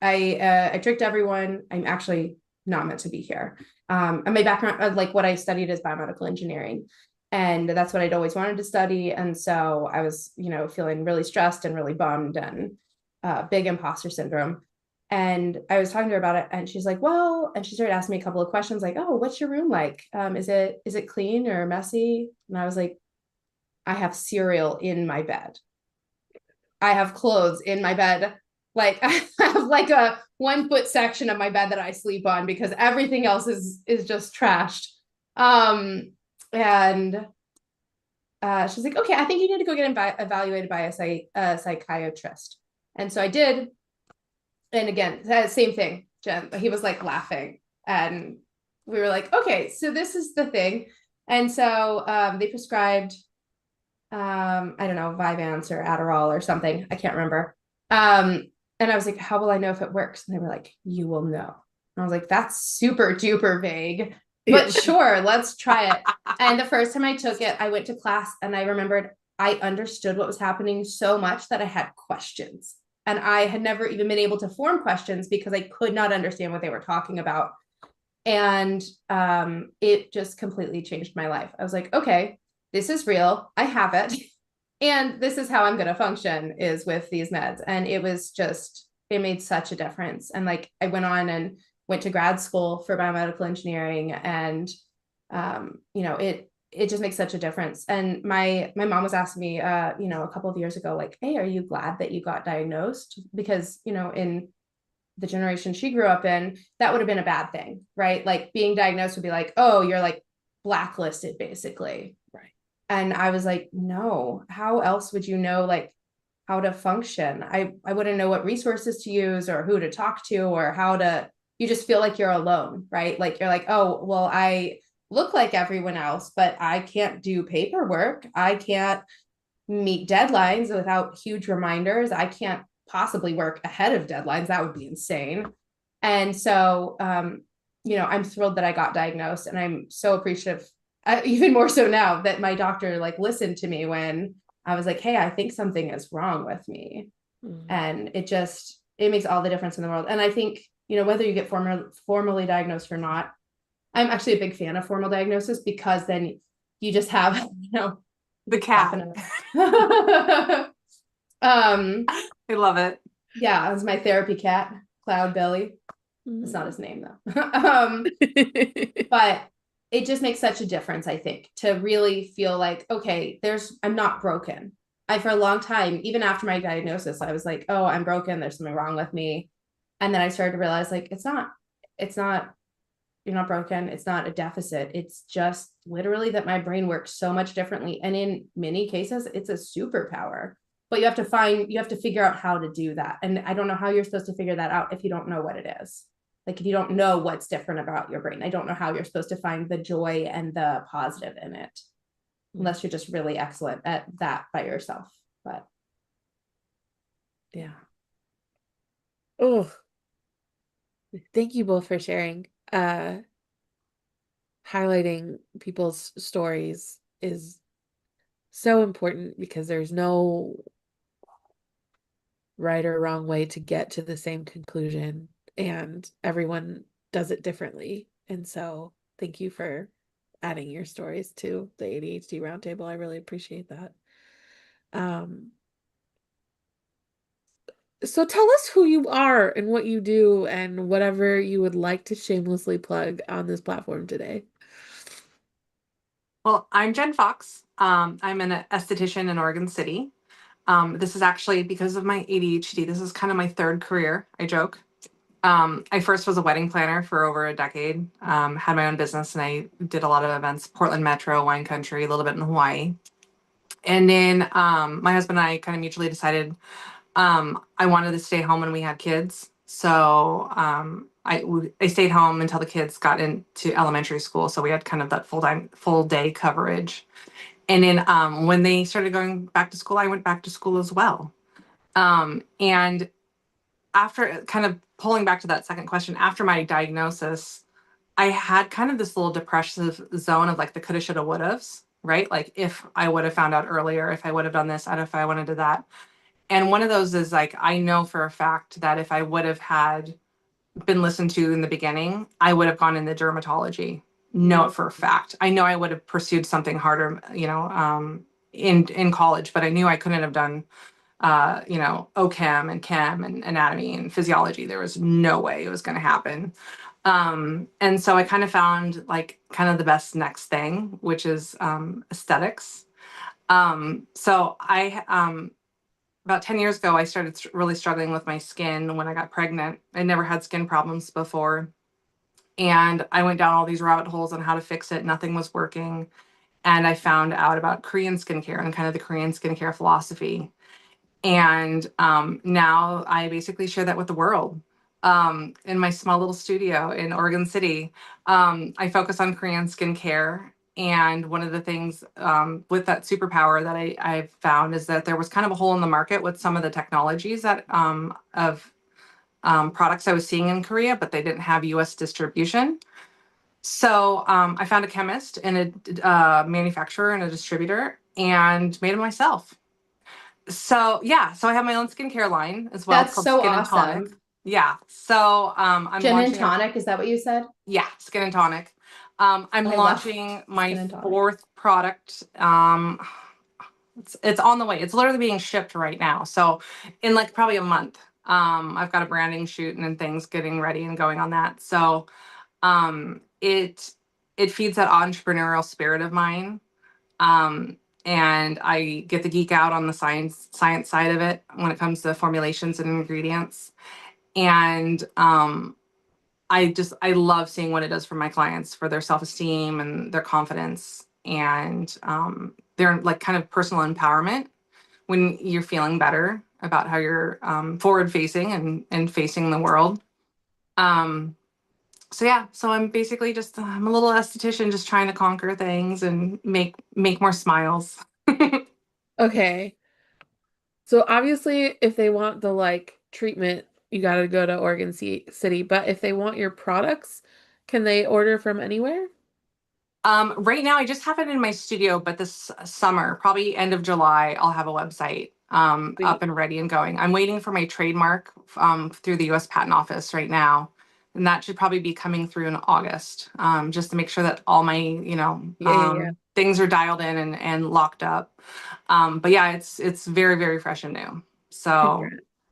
I tricked everyone. I'm actually not meant to be here. And my background, like what I studied is biomedical engineering. And that's what I'd always wanted to study. And so I was, feeling really stressed and really bummed and big imposter syndrome. And I was talking to her about it and she's like, well, and she started asking me a couple of questions like, oh, what's your room like? Is it clean or messy? And I was like, I have cereal in my bed. I have clothes in my bed. Like I have like a 1 foot section of my bed that I sleep on because everything else is just trashed. And she's like, okay, I think you need to go get evaluated by a psychiatrist. And so I did. And again, same thing, Jen. He was like laughing and we were like, okay, so this is the thing. And so they prescribed I don't know, Vyvanse or Adderall or something. I can't remember. And I was like, how will I know if it works? And they were like, you will know. And I was like, that's super duper vague, but sure, let's try it. And the first time I took it, I went to class and I remembered I understood what was happening so much that I had questions. And I had never even been able to form questions because I could not understand what they were talking about. And it just completely changed my life. I was like, okay, this is real. I have it. And this is how I'm going to function is with these meds. And it made such a difference. And like, I went on and went to grad school for biomedical engineering and, it just makes such a difference. And my mom was asking me, a couple of years ago, like, hey, are you glad that you got diagnosed? Because, in the generation she grew up in, that would have been a bad thing, right? Like being diagnosed would be like, oh, you're like blacklisted basically. Right. And I was like, no, how else would you know like how to function? I wouldn't know what resources to use or who to talk to or how to, you just feel like you're alone, right? Like you're like, oh, well, I look like everyone else, but I can't do paperwork. I can't meet deadlines without huge reminders. I can't possibly work ahead of deadlines. That would be insane. And so, I'm thrilled that I got diagnosed, and I'm so appreciative, even more so now, that my doctor like listened to me when I was like, hey, I think something is wrong with me. And it makes all the difference in the world. And I think, whether you get formally diagnosed or not, I'm actually a big fan of formal diagnosis, because then you just have, The cat. I love it. Yeah, it's my therapy cat, Cloud Belly. It's not his name though. But it just makes such a difference, I think, to really feel like, okay, I'm not broken. For a long time, even after my diagnosis, I was like, oh, I'm broken. There's something wrong with me. And then I started to realize like, it's not, you're not broken. It's not a deficit. It's just literally that my brain works so much differently. And in many cases, it's a superpower. But you have to figure out how to do that. And I don't know how you're supposed to figure that out if you don't know what it is. Like if you don't know what's different about your brain, I don't know how you're supposed to find the joy and the positive in it, unless you're just really excellent at that by yourself. But yeah. Oh, thank you both for sharing. Highlighting people's stories is so important, because there's no right or wrong way to get to the same conclusion, and everyone does it differently. And so thank you for adding your stories to the ADHD Roundtable. I really appreciate that. So tell us who you are and what you do and whatever you would like to shamelessly plug on this platform today. Well, I'm Jen Fox. I'm an esthetician in Oregon City. This is actually because of my ADHD. This is kind of my third career, I joke. I first was a wedding planner for over a decade, had my own business, and I did a lot of events, Portland Metro, wine country, a little bit in Hawaii. And then my husband and I kind of mutually decided I wanted to stay home when we had kids. So I stayed home until the kids got into elementary school. So we had kind of that full day coverage. And then when they started going back to school, I went back to school as well. And after kind of pulling back to that second question, after my diagnosis, I had kind of this little depressive zone of like the coulda, shoulda, wouldas, right? Like if I would have found out earlier, if I would have done this, if I wanted to do that. And one of those is like, I know for a fact that if I would have had been listened to in the beginning, I would have gone into dermatology. Know it for a fact. I know I would have pursued something harder, in college, but I knew I couldn't have done OChem and chem and anatomy and physiology. There was no way it was going to happen. And so I kind of found like kind of the best next thing, which is aesthetics. So about 10 years ago, I started really struggling with my skin when I got pregnant. I never had skin problems before. And I went down all these rabbit holes on how to fix it. Nothing was working. And I found out about Korean skincare and kind of the Korean skincare philosophy. And now I basically share that with the world. In my small little studio in Oregon City, I focus on Korean skincare. And one of the things with that superpower that I've found is that there was kind of a hole in the market with some of the technologies that of products I was seeing in Korea, but they didn't have US distribution. So I found a chemist and a manufacturer and a distributor and made them myself. So yeah, so I have my own skincare line as well. that's It's called so Skin and Tonic. awesome. Yeah. So I'm Gin and launching tonic, is that what you said? yeah, Skin and Tonic. I'm I love launching my Skin and Tonic. fourth product. It's on the way. It's literally being shipped right now. So in like probably a month, I've got a branding shoot and things getting ready and going on that. So it feeds that entrepreneurial spirit of mine. And I get the geek out on the science side of it when it comes to formulations and ingredients. And I love seeing what it does for my clients, for their self-esteem and their confidence, and their like kind of personal empowerment when you're feeling better about how you're forward facing and facing the world. Um, so yeah, so I'm basically just I'm a little esthetician just trying to conquer things and make more smiles. Okay. So obviously, if they want the like treatment, you got to go to City. But if they want your products, can they order from anywhere? Right now I just have it in my studio, but this summer, probably end of July, I'll have a website up Sweet. and ready and going. I'm waiting for my trademark through the US Patent Office right now. And that should probably be coming through in August, just to make sure that all my, Yeah. things are dialed in and locked up. But yeah, it's very, very fresh and new. So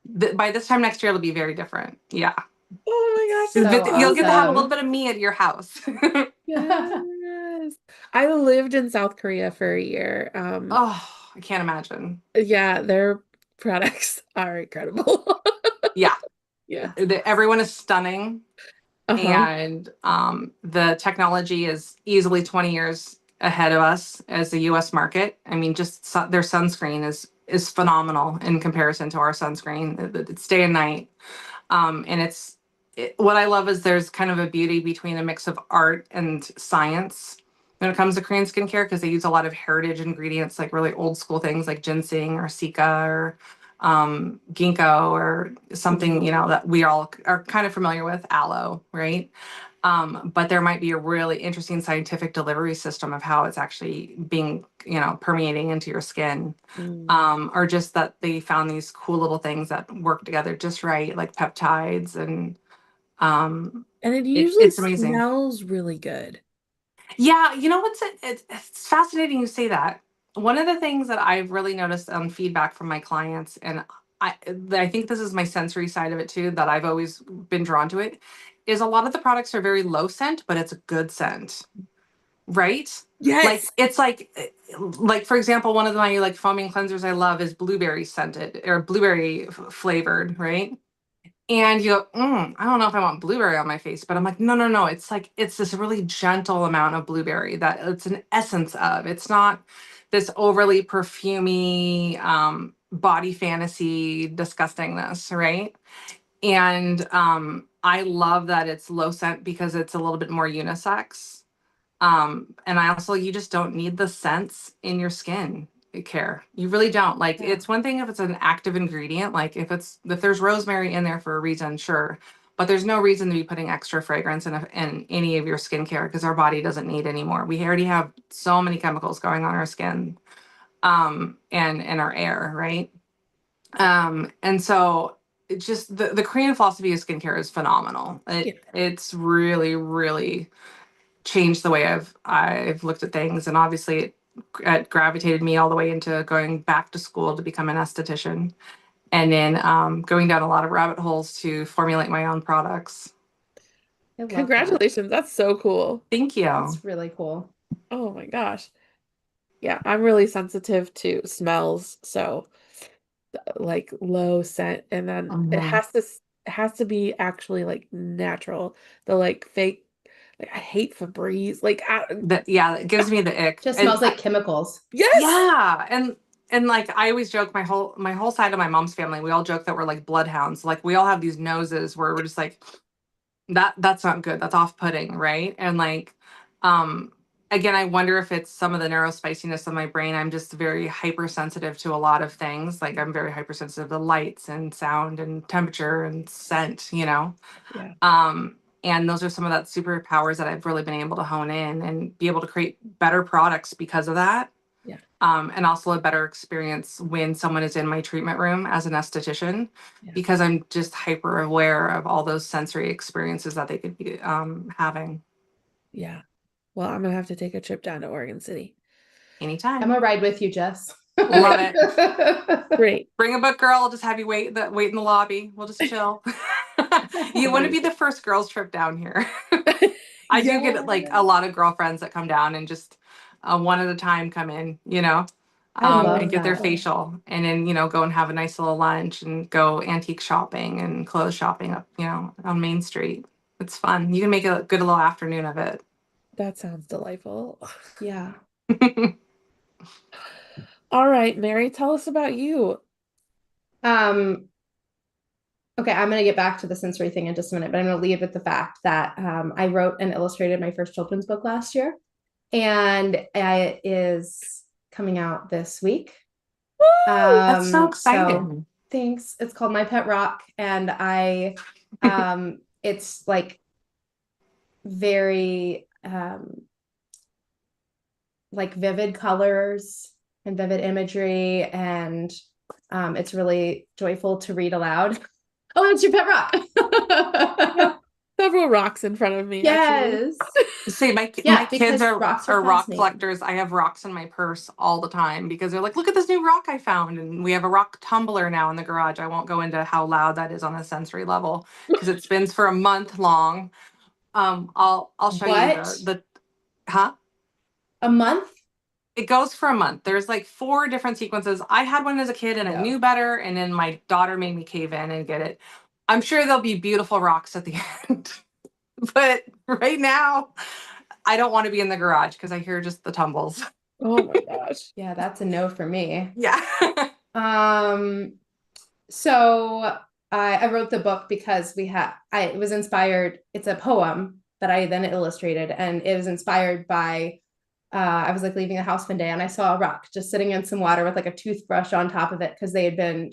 Congrats. by this time next year, it'll be very different. Yeah. Oh my gosh, So that's You'll get to have a little awesome. bit of me at your house. Yes. I lived in South Korea for a year. Oh, I can't imagine. Yeah, their products are incredible. Yeah, Yeah. everyone is stunning, Uh-huh. and the technology is easily 20 years ahead of us as the U.S. market. I mean, just their sunscreen is phenomenal in comparison to our sunscreen. It's day and night, and what I love is there's kind of a beauty between a mix of art and science when it comes to Korean skincare, because they use a lot of heritage ingredients, like really old school things like ginseng or sika or ginkgo or something, Mhm. that we all are kind of familiar with, aloe, right? But there might be a really interesting scientific delivery system of how it's actually being, permeating into your skin. Mm. Or just that they found these cool little things that work together just right, like peptides, and um, And it usually it's amazing. smells really good. Yeah, it's fascinating you say that. One of the things that I've really noticed on feedback from my clients, and I I think this is my sensory side of it too, that I've always been drawn to it, is a lot of the products are very low scent, but it's a good scent, right? Like Yes. it's like for example, one of my like foaming cleansers I love is blueberry scented or blueberry flavored, right? And you go, I don't know if I want blueberry on my face, but I'm like, no, no, no. It's like, it's this really gentle amount of blueberry that it's an essence of. It's not this overly perfumey, body fantasy disgustingness, right? And I love that it's low scent because it's a little bit more unisex. And I also, you just don't need the scents in your skin care. You really don't. Like, Yeah. it's one thing if it's an active ingredient, like if there's rosemary in there for a reason, sure. But there's no reason to be putting extra fragrance in any of your skincare because our body doesn't need any more. We already have so many chemicals going on our skin, and our air, right? And so it's just the Korean philosophy of skincare is phenomenal. Yeah. It's really, really changed the way I've looked at things, and obviously it gravitated me all the way into going back to school to become an esthetician, and then going down a lot of rabbit holes to formulate my own products. I love that. Congratulations. That's so cool. Thank you. That's really cool. Oh my gosh. Yeah, I'm really sensitive to smells, so like low scent, and then Mhm. it has to be actually like natural. The like fake, like I hate Febreze. Yeah, it gives me the ick, Just and smells like chemicals. Yes. yeah, and like I always joke, my whole side of my mom's family, we all joke that we're like bloodhounds. Like we all have these noses where we're just like, that's not good. That's off-putting, right? And like, um, again, I wonder if it's some of the neurospiciness of my brain. I'm just very hypersensitive to a lot of things. Like I'm very hypersensitive to lights and sound and temperature and scent. Yeah. And those are some of that superpowers that I've really been able to hone in and be able to create better products because of that. Yeah. And also a better experience when someone is in my treatment room as an esthetician, Yeah. because I'm just hyper aware of all those sensory experiences that they could be having Yeah. Well, I'm gonna have to take a trip down to Oregon City. I'm anytime. gonna ride with you, Jess. Love it. Great. Bring a book, girl. I'll just have you wait in the lobby. We'll just chill. You want to be the first girls trip down here. I do Yeah. get like a lot of girlfriends that come down and just one at a time come in. I love and get their that. facial, and then, go and have a nice little lunch and go antique shopping and clothes shopping up, on Main Street. It's fun. You can make a good little afternoon of it. That sounds delightful. Yeah. All right, Mary, tell us about you. Okay, I'm going to get back to the sensory thing in just a minute, but I'm going to lead with the fact that I wrote and illustrated my first children's book last year, and it is coming out this week. That's so So exciting. thanks. It's called My Pet Rock, and it's like very like vivid colors and vivid imagery, and it's really joyful to read aloud. Oh, that's your pet rock. Several rocks in front of me, Yes. See, my Yeah, kids because are rocks are rock fascinating. collectors. I have rocks in my purse all the time because they're like, "Look at this new rock I found!" And we have a rock tumbler now in the garage. I won't go into how loud that is on a sensory level because it spins for a month long. I'll show you What? the huh? A month? It goes for a month. There's like 4 different sequences. I had one as a kid and I No. knew better, and then my daughter made me cave in and get it. I'm sure there'll be beautiful rocks at the end, but right now, I don't want to be in the garage because I hear just the tumbles. Oh my gosh. Yeah, that's a no for me. Yeah. So I wrote the book because it was inspired. It's a poem that I then illustrated, and it was inspired by I was like leaving the house one day and I saw a rock just sitting in some water with like a toothbrush on top of it because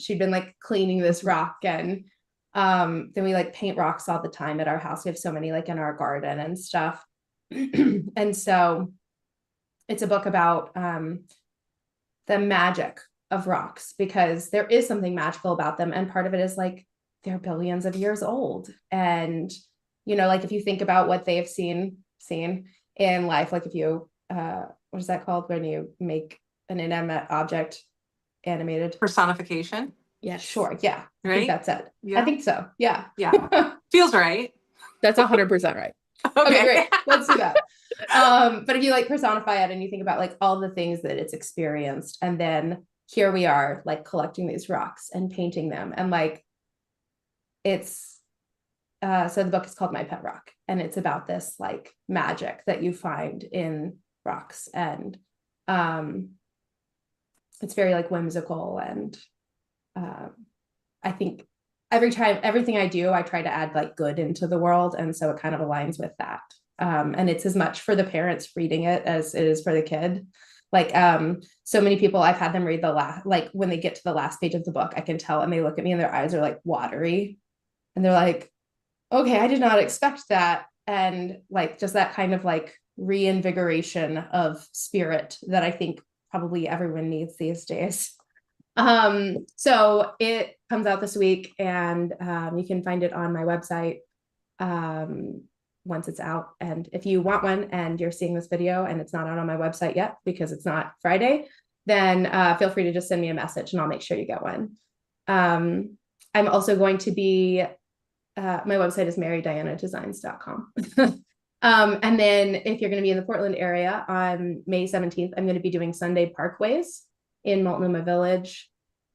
she'd been like cleaning this rock, and then we like paint rocks all the time at our house. We have so many like in our garden and stuff. And so it's a book about the magic of rocks, because there is something magical about them, and part of it is like they're billions of years old, and like if you think about what they've seen in life, like if you what is that called when you make an inanimate object animated? Personification. Yeah, sure. Yeah. I think Right? that's it. Yeah. I think so. Yeah. Yeah. Feels right. That's 100% right. Okay, great. Let's do that. But if you like personify it and you think about like all the things that it's experienced, and then here we are like collecting these rocks and painting them, and like it's so the book is called My Pet Rock, and it's about this like magic that you find in rocks, and it's very like whimsical, and I think everything I do, I try to add like good into the world, and so it kind of aligns with that. And it's as much for the parents reading it as it is for the kid. Like so many people, I've had them read like when they get to the last page of the book, I can tell, and they look at me and their eyes are like watery, and they're like, okay, I did not expect that. And like just that kind of like reinvigoration of spirit that I think probably everyone needs these days. So it comes out this week, and you can find it on my website once it's out. And if you want one and you're seeing this video and it's not out on my website yet because it's not Friday, then feel free to just send me a message and I'll make sure you get one. I'm also going to be my website is marydianadesigns.com. And then if you're going to be in the Portland area on May 17th, I'm going to be doing Sunday Parkways in Multnomah Village.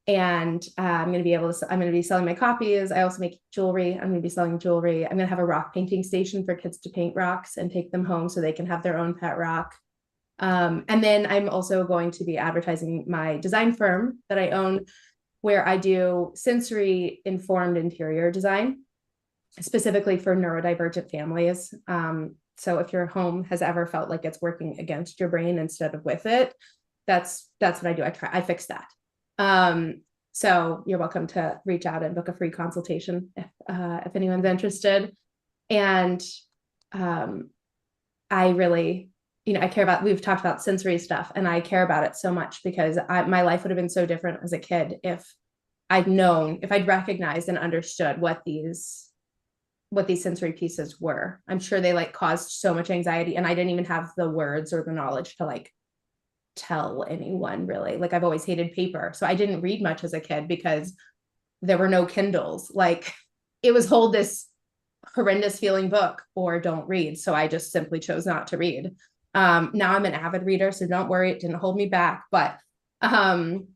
And I'm going to be selling my copies. I also make jewelry. I'm going to be selling jewelry. I'm going to have a rock painting station for kids to paint rocks and take them home so they can have their own pet rock. And then I'm also going to be advertising my design firm that I own, where I do sensory informed interior design, specifically for neurodivergent families. So if your home has ever felt like it's working against your brain instead of with it, that's what I do. I fix that. So you're welcome to reach out and book a free consultation if anyone's interested. And I really, I care about, we've talked about sensory stuff, and I care about it so much because my life would have been so different as a kid if I'd recognized and understood what these sensory pieces were. I'm sure they like caused so much anxiety, and I didn't even have the words or the knowledge to like tell anyone really. Like I've always hated paper, so I didn't read much as a kid because there were no Kindles. Like it was hold this horrendous feeling book or don't read. So I just simply chose not to read. Now I'm an avid reader, so don't worry, it didn't hold me back. But um,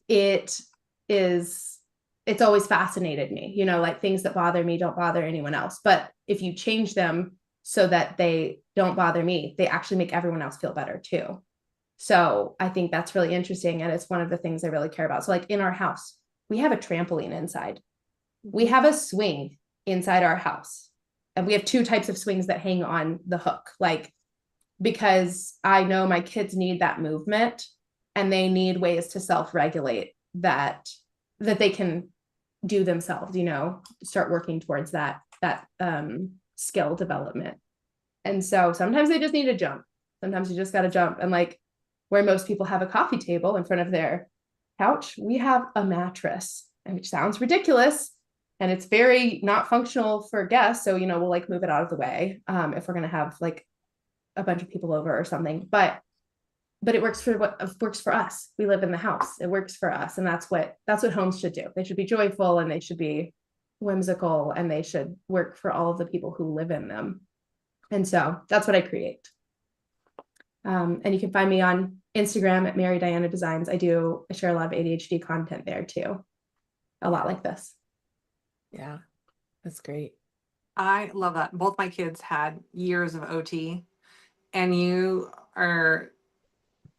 it is, it's always fascinated me, you know, like things that bother me don't bother anyone else. But if you change them so that they don't bother me, they actually make everyone else feel better too. So I think that's really interesting. And it's one of the things I really care about. So, like in our house, we have a trampoline inside, we have a swing inside our house, and we have two types of swings that hang on the hook. Like, because I know my kids need that movement and they need ways to self-regulate that they can do themselves, you know, start working towards that skill development. And so sometimes they just need to jump. Sometimes you just got to jump. And like where most people have a coffee table in front of their couch, we have a mattress, and which sounds ridiculous. And it's very not functional for guests. So, you know, we'll like move it out of the way if we're going to have like a bunch of people over or something. But it works for what works for us. We live in the house. It works for us. And that's what homes should do. They should be joyful, and they should be whimsical, and they should work for all of the people who live in them. And so that's what I create. And you can find me on Instagram at Mary Diana Designs. I share a lot of ADHD content there too. A lot like this. Yeah, that's great. I love that. Both my kids had years of OT, and you are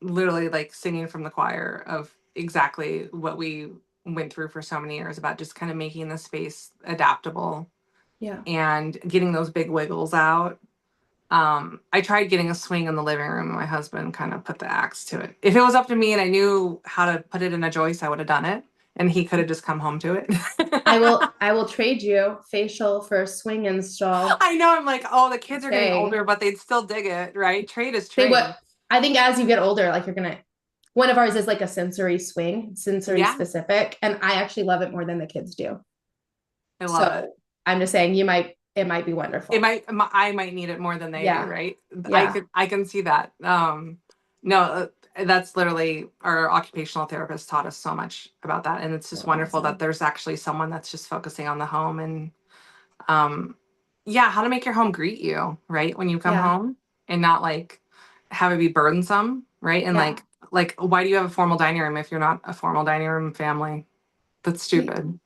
literally like singing from the choir of exactly what we went through for so many years about just kind of making the space adaptable Yeah. and getting those big wiggles out. I tried getting a swing in the living room, and my husband kind of put the axe to it. If it was up to me and I knew how to put it in a joist, I would have done it, and he could have just come home to it. I will trade you facial for a swing install. I know. I'm like, oh, the kids are getting Dang. older, but they'd still dig it, right? Trade is They trade. what I think as you get older, like one of ours is like a sensory swing, sensory Yeah. specific, and I actually love it more than the kids do. I love it. I'm just saying it might be wonderful. I might need it more than they do, right? Yeah. I can see that. No, that's literally our occupational therapist taught us so much about that, and it's just Oh, wonderful awesome. that there's actually someone that's just focusing on the home and yeah, how to make your home greet you, right? When you come home, and not like have it be burdensome, right? And like why do you have a formal dining room if you're not a formal dining room family? That's stupid.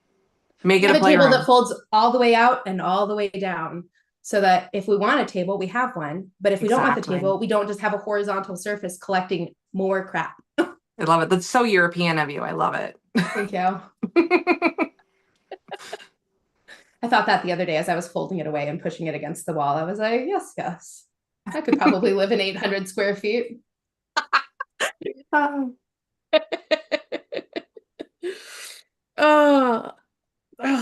Make it have a a table playroom. that folds all the way out and all the way down, so that if we want a table, we have one. But if we don't want the Exactly. table, we don't just have a horizontal surface collecting more crap. I love it. That's so European of you. I love it. Thank you. I thought that the other day as I was folding it away and pushing it against the wall. I was like, yes, yes. I could probably live in 800 square feet. Oh,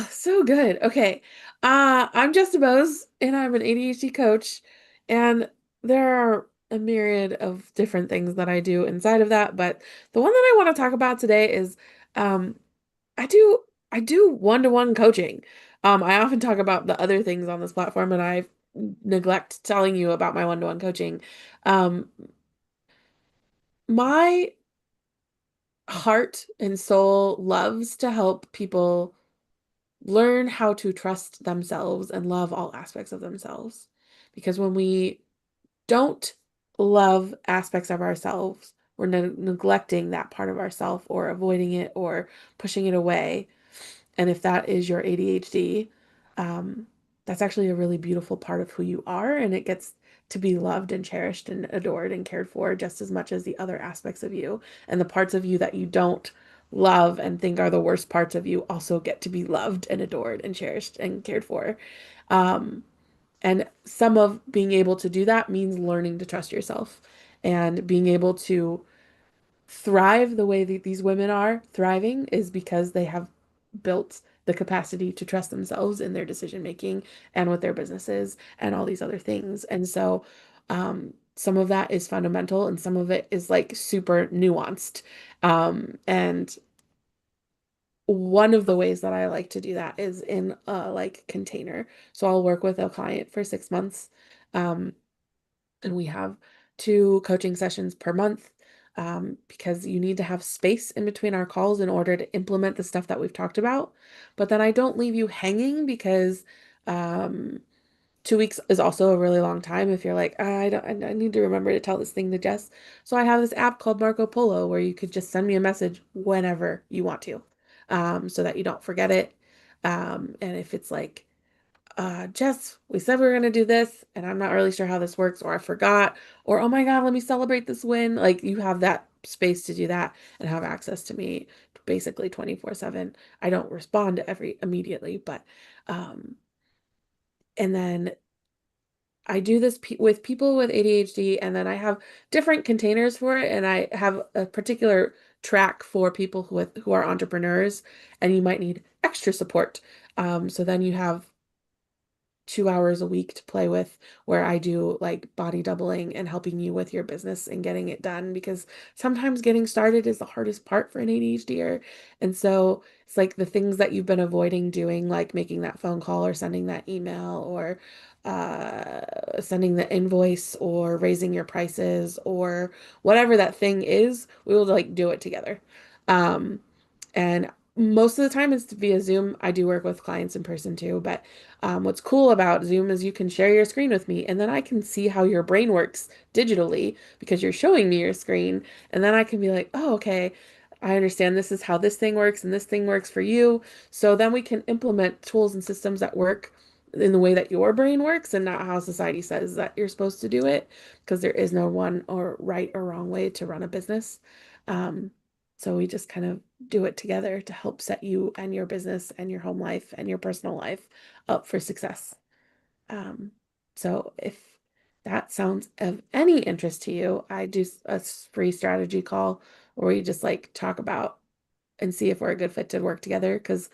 so good. Okay. I'm Jessica Bose, and I'm an ADHD coach, and there are a myriad of different things that I do inside of that, but the one that I want to talk about today is um I do I do one-to-one coaching. I often talk about the other things on this platform, and I neglect telling you about my one-to-one coaching. Um, my heart and soul loves to help people learn how to trust themselves and love all aspects of themselves. Because when we don't love aspects of ourselves, we're neglecting that part of ourself or avoiding it or pushing it away. And if that is your ADHD, um, that's actually a really beautiful part of who you are, and it gets to be loved and cherished and adored and cared for just as much as the other aspects of you. And the parts of you that you don't love and think are the worst parts of you also get to be loved and adored and cherished and cared for. Um, and some of being able to do that means learning to trust yourself and being able to thrive the way that these women are thriving is because they have built the capacity to trust themselves in their decision making and with their businesses and all these other things. And so some of that is fundamental and some of it is like super nuanced. And one of the ways that I like to do that is in a like container. So I'll work with a client for 6 months. Um, and we have 2 coaching sessions per month because you need to have space in between our calls in order to implement the stuff that we've talked about. But then I don't leave you hanging because 2 weeks is also a really long time if you're like, I need to remember to tell this thing to Jess. So I have this app called Marco Polo where you could just send me a message whenever you want to, so that you don't forget it. And if it's like, Jess, we said we were going to do this, and I'm not really sure how this works, or I forgot, or oh my God, let me celebrate this win. Like you have that space to do that and have access to me basically 24/7. I don't respond to every immediately, but, and then I do this with people with ADHD, and then I have different containers for it, and I have a particular track for people who are entrepreneurs, and you might need extra support. So then you have 2 hours a week to play with where I do like body doubling and helping you with your business and getting it done because sometimes getting started is the hardest part for an ADHDer. And so it's like the things that you've been avoiding doing, like making that phone call or sending that email or sending the invoice or raising your prices or whatever that thing is, we will like do it together. And most of the time it's via Zoom. I do work with clients in person too, but what's cool about Zoom is you can share your screen with me, and then I can see how your brain works digitally because you're showing me your screen, and then I can be like, oh, okay, I understand this is how this thing works, and this thing works for you. So then we can implement tools and systems that work in the way that your brain works and not how society says that you're supposed to do it, because there is no one or right or wrong way to run a business. Um, so we just kind of do it together to help set you and your business and your home life and your personal life up for success. Um, so if that sounds of any interest to you, I do a free strategy call where we just like talk about and see if we're a good fit to work together. Because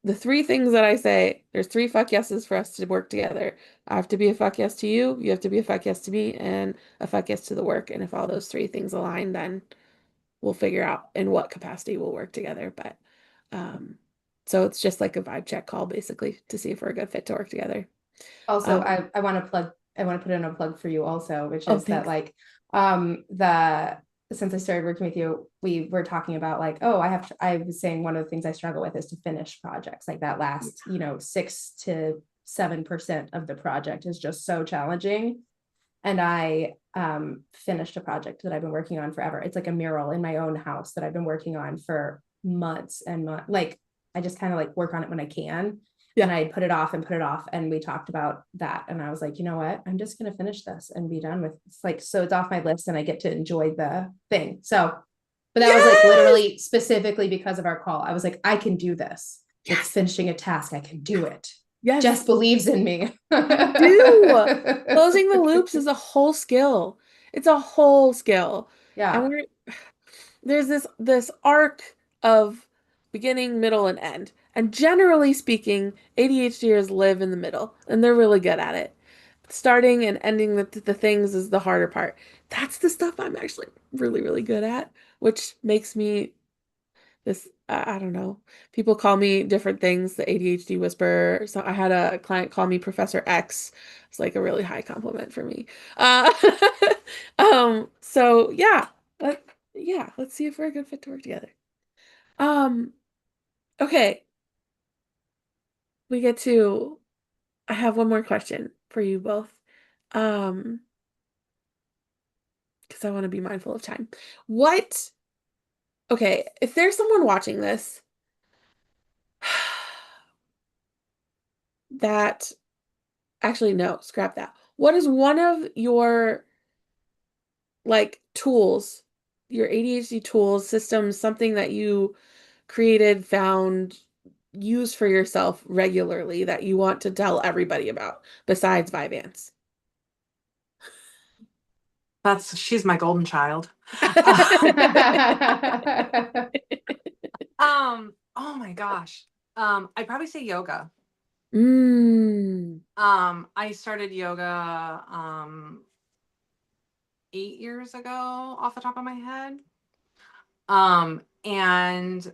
the three things that I say, there's three fuck yeses for us to work together. I have to be a fuck yes to you, you have to be a fuck yes to me, and a fuck yes to the work. And if all those three things align, then we'll figure out in what capacity we'll work together. But um, so it's just like a vibe check call basically to see if we're a good fit to work together. Also, Um, I want to put in a plug for you also, which oh, is that thanks. like the since I started working with you, we were talking about like, oh, I was saying one of the things I struggle with is to finish projects. Like that last, 6 to 7% of the project is just so challenging. And I finished a project that I've been working on forever. It's like a mural in my own house that I've been working on for months and months. Like I just kind of like work on it when I can. Yeah. And I put it off and put it off. And we talked about that. And I was like, you know what? I'm just going to finish this and be done with it. It's like, so it's off my list and I get to enjoy the thing. So, but that was like Yes. literally specifically because of our call. I was like, I can do this. It's Yes. finishing a task. I can do it. Yes. Jess believes in me. I do. Closing the loops is a whole skill. It's a whole skill. And Yeah. there's this arc of beginning, middle, and end. And generally speaking, ADHDers live in the middle, and they're really good at it. Starting and ending the things is the harder part. That's the stuff I'm actually really, really good at, which makes me this, I don't know. People call me different things, the ADHD whisperer. So I had a client call me Professor X. It's like a really high compliment for me. Uh, so yeah, let's see if we're a good fit to work together. Um, okay, we get to, I have one more question for you both. Um, because I want to be mindful of time. What, okay, if there's someone watching this that actually, no, scrap that. What is one of your like tools, your ADHD tools, systems, something that you created, found, use for yourself regularly that you want to tell everybody about besides Vyvanse? She's my golden child. Oh my gosh. I'd probably say yoga. Mm. I started yoga 8 years ago off the top of my head. And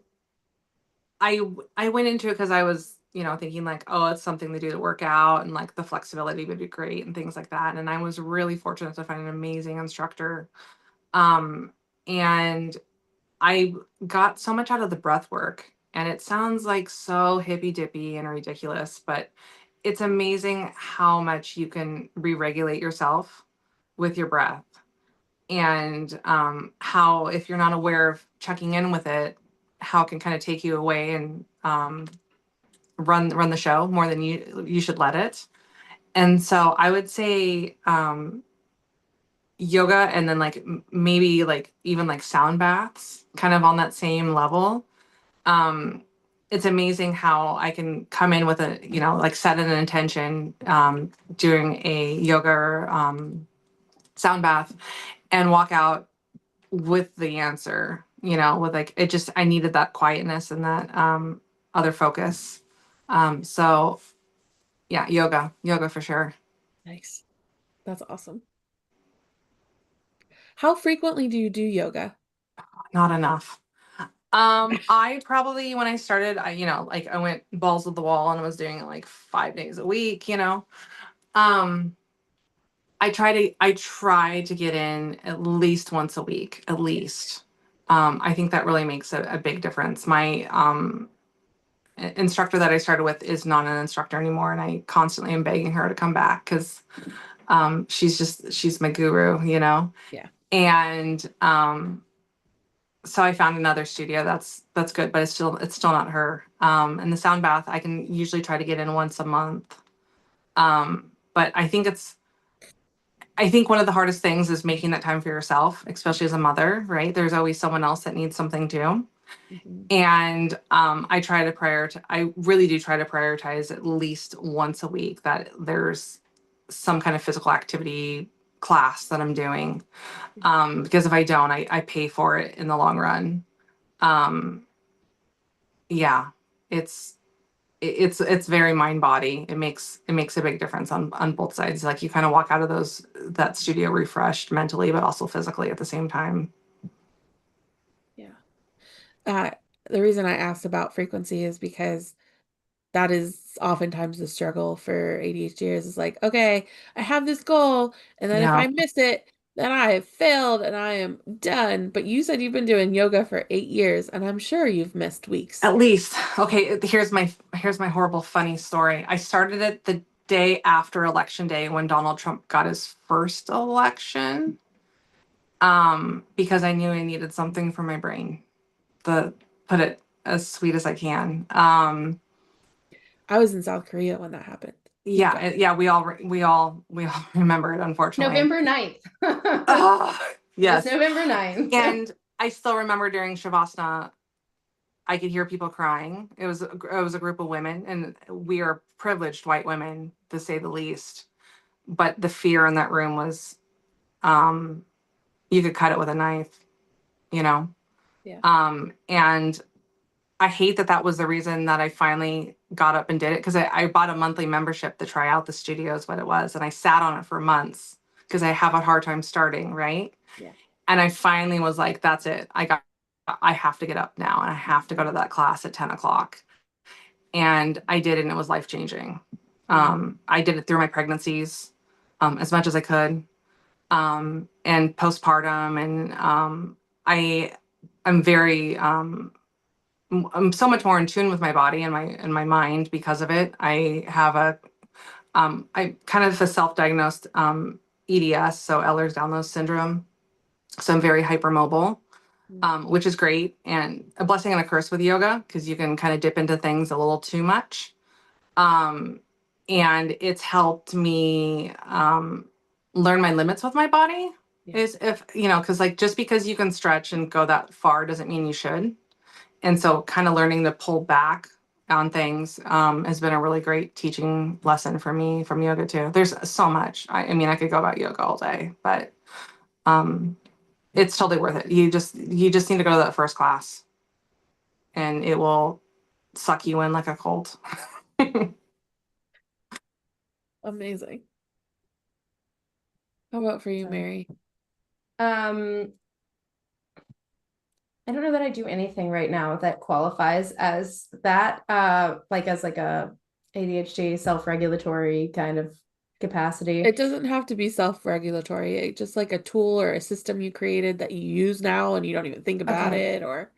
I went into it because I was, thinking like, oh, it's something to do to work out and like the flexibility would be great and things like that. And I was really fortunate to find an amazing instructor. And I got so much out of the breath work. And it sounds like so hippy dippy and ridiculous, but it's amazing how much you can re-regulate yourself with your breath, and how, if you're not aware of checking in with it, how it can kind of take you away and run the show more than you should let it. And so I would say yoga, and then like maybe like even like sound baths, kind of on that same level. um it's amazing how I can come in with a, like set an intention during a yoga or sound bath, and walk out with the answer, with like, it just, I needed that quietness and that other focus. So yeah, yoga for sure. Nice. That's awesome. How frequently do you do yoga? Not enough. I probably, when I started, like I went balls to the wall and I was doing it like 5 days a week. Um, I try to get in at least once a week, at least. I think that really makes a big difference. My instructor that I started with is not an instructor anymore, and I constantly am begging her to come back because she's my guru. Yeah. And so I found another studio that's good, but it's still not her. And the sound bath, I can usually try to get in once a month. But I think one of the hardest things is making that time for yourself, especially as a mother, right? There's always someone else that needs something too. Mhm. And I really do try to prioritize at least once a week that there's some kind of physical activity class that I'm doing. Because if I don't, I pay for it in the long run. Um, yeah, it's it's very mind body. It makes a big difference on both sides. Like you kind of walk out of that studio refreshed mentally, but also physically at the same time. Yeah. Uh, the reason I asked about frequency is because that is oftentimes the struggle for ADHDers is like, okay, I have this goal, and then if Yeah, I miss it, then I have failed and I am done. But you said you've been doing yoga for 8 years, and I'm sure you've missed weeks. at least. Okay, here's my horrible funny story. I started it the day after election day when Donald Trump got his first election. Because I knew I needed something for my brain. The Put it as sweet as I can. I was in South Korea when that happened. Keep Yeah, going. yeah, we all remember it, unfortunately. November 9th. Oh, It was yes. November 9th. And I still remember during Shavasana, I could hear people crying. It was a group of women, and we are privileged white women, to say the least. But the fear in that room was, um, you could cut it with a knife, you know. Yeah. And I hate that was the reason that I finally got up and did it, because I bought a monthly membership to try out the studio is what it was. And I sat on it for months because I have a hard time starting, right? Yeah. And I finally was like, that's it. I have to get up now and I have to go to that class at 10 o'clock. And I did, and it was life changing. I did it through my pregnancies, as much as I could, and postpartum. And I, I'm very, I'm so much more in tune with my body and my mind because of it. I kind of a self-diagnosed EDS, so Ehlers-Danlos syndrome. So I'm very hypermobile, which is great, and a blessing and a curse with yoga because you can kind of dip into things a little too much. Um, and it's helped me learn my limits with my body. Yeah. Is if because like just because you can stretch and go that far doesn't mean you should. And so kind of learning to pull back on things has been a really great teaching lesson for me from yoga too. There's so much. I mean, I could go about yoga all day, but um, it's totally worth it. You just need to go to that first class, and it will suck you in like a cult. Amazing. How about for you, Sorry. Mary? Um, I don't know that I do anything right now that qualifies as that, like as like a ADHD self-regulatory kind of capacity. It doesn't have to be self-regulatory. Just like a tool or a system you created that you use now and you don't even think about Okay. it, or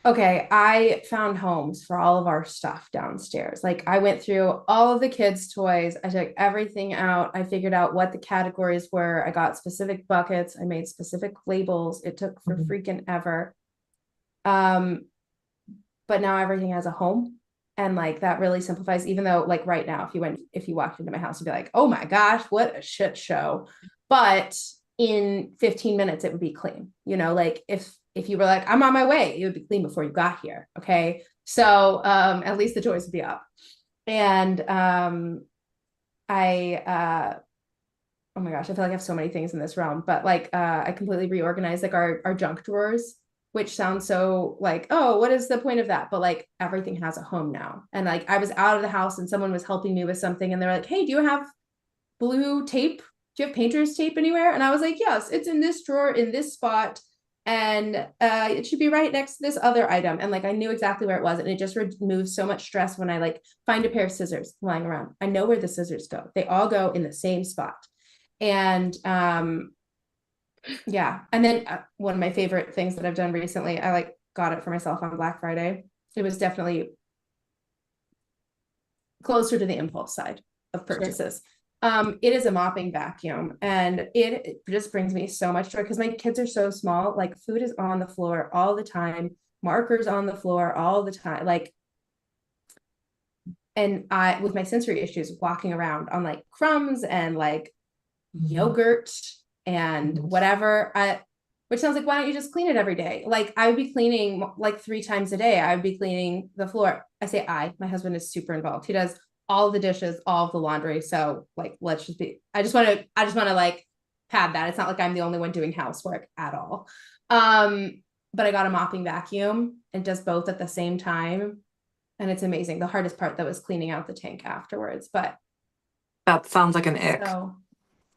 Okay, I found homes for all of our stuff downstairs. Like I went through all of the kids' toys. I took everything out. I figured out what the categories were. I got specific buckets. I made specific labels. It took for freaking ever. Um, but now everything has a home. And like that really simplifies, even though like right now, if you walked into my house, you'd be like, oh my gosh, what a shit show. But in 15 minutes, it would be clean. You know, like if you were like, I'm on my way, it would be clean before you got here. Okay. So at least the toys would be up. And I oh my gosh, I feel like I have so many things in this realm, but like I completely reorganized like our junk drawers, which sounds so like, oh, what is the point of that? But like everything has a home now. And like I was out of the house and someone was helping me with something and they're like, hey, do you have blue tape? Do you have painter's tape anywhere? And I was like, yes, it's in this drawer in this spot. And it should be right next to this other item. And like I knew exactly where it was. And it just removes so much stress when I like find a pair of scissors lying around. I know where the scissors go. They all go in the same spot. And yeah. And then one of my favorite things that I've done recently, I like got it for myself on Black Friday. It was definitely closer to the impulse side of purchases. It is a mopping vacuum and it just brings me so much joy because my kids are so small. Like food is on the floor all the time, markers on the floor all the time. Like, and I, with my sensory issues, walking around on like crumbs and like yogurt and whatever, which sounds like, why don't you just clean it every day? Like I would be cleaning like 3 times a day. I would be cleaning the floor. I say my husband is super involved. He does all the dishes, all of the laundry. So like, let's just be, I just want to like pad that. It's not like I'm the only one doing housework at all. But I got a mopping vacuum and does both at the same time. And it's amazing. The hardest part though is cleaning out the tank afterwards, but That sounds like an ick. so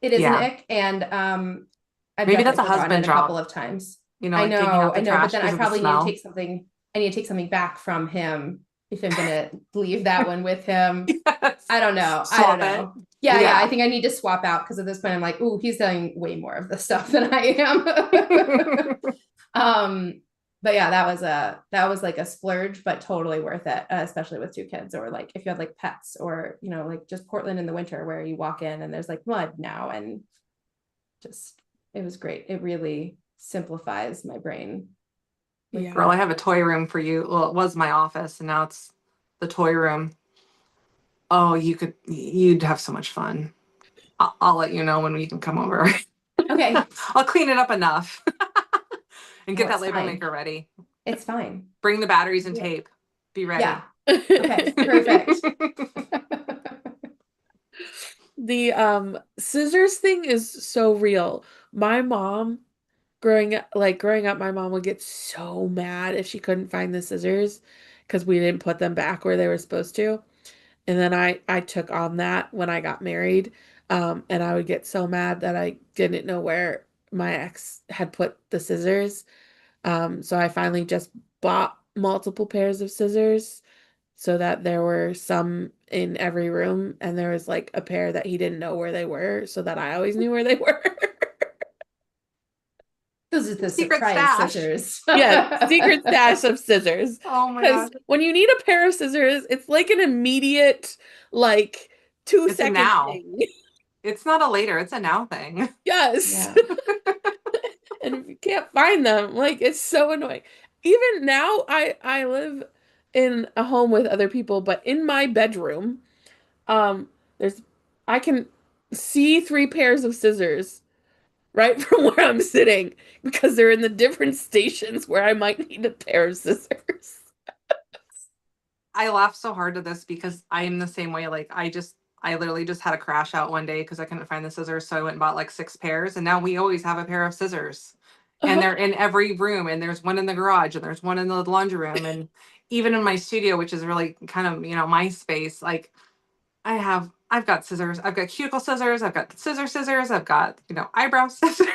it is an ick. And I've Maybe that's a definitely forgotten husband it a couple job. of times. You know, I like digging out know, the but trash then I because of the probably need to smell. take something. I need to take something back from him if I'm gonna leave that one with him. Yes. I don't know. I Swap don't know. it. Yeah, Yeah. I think I need to swap out because at this point I'm like, ooh, he's doing way more of the stuff than I am. But yeah, that was like a splurge, but totally worth it, especially with 2 kids, or like if you have like pets, or you know, like just Portland in the winter where you walk in and there's like mud now, and just it was great. It really simplifies my brain. Yeah. Girl, I have a toy room for you. Well, it was my office, and now it's the toy room. Oh, you'd have so much fun. I'll let you know when we can come over. Okay. I'll clean it up enough and get Oh, that it's label fine. maker ready. It's fine. Bring the batteries and Yeah. tape. Be ready. Yeah. Okay, perfect. The scissors thing is so real. My mom, growing up, my mom would get so mad if she couldn't find the scissors because we didn't put them back where they were supposed to. And then I took on that when I got married. And I would get so mad that I didn't know where my ex had put the scissors. So I finally just bought multiple pairs of scissors so that there were some in every room, and there was like a pair that he didn't know where they were, so that I always knew where they were. Those are the Secret surprise stash. scissors. Yeah, secret stash of scissors. Oh my Because God. when you need a pair of scissors, it's like an immediate, like, two It's a second now. thing. It's not a later, it's a now thing. Yes. Yeah. And if you can't find them, like, it's so annoying. Even now, I live in a home with other people, but in my bedroom, there's I can see 3 pairs of scissors right from where I'm sitting because they're in the different stations where I might need a pair of scissors. I laugh so hard at this because I am the same way. Like I literally just had a crash out one day because I couldn't find the scissors. So I went and bought like 6 pairs, and now we always have a pair of scissors. And they're in every room, and there's one in the garage, and there's one in the laundry room, and even in my studio, which is really kind of, my space, like I've got scissors, I've got cuticle scissors, I've got scissors, I've got, eyebrow scissors.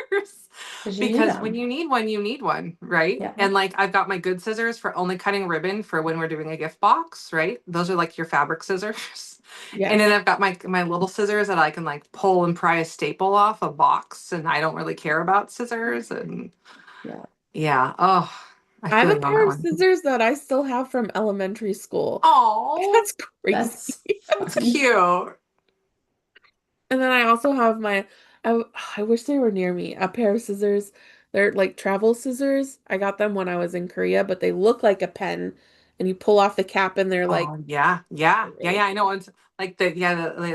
Because you need Because when them. you need one, right? Yeah. And like I've got my good scissors for only cutting ribbon for when we're doing a gift box, right? Those are like your fabric scissors. And then Yes. I've got my little scissors that I can like pull and pry a staple off a box, and I don't really care about scissors. And Yeah. yeah, oh, I I have feel a you on pair that of one. scissors that I still have from elementary school. Oh, That's crazy. that's cute. And then I also have I wish they were near me, a pair of scissors. They're like travel scissors. I got them when I was in Korea, but they look like a pen and you pull off the cap and they're like Oh yeah, yeah, yeah, really yeah. I know. cute. It's like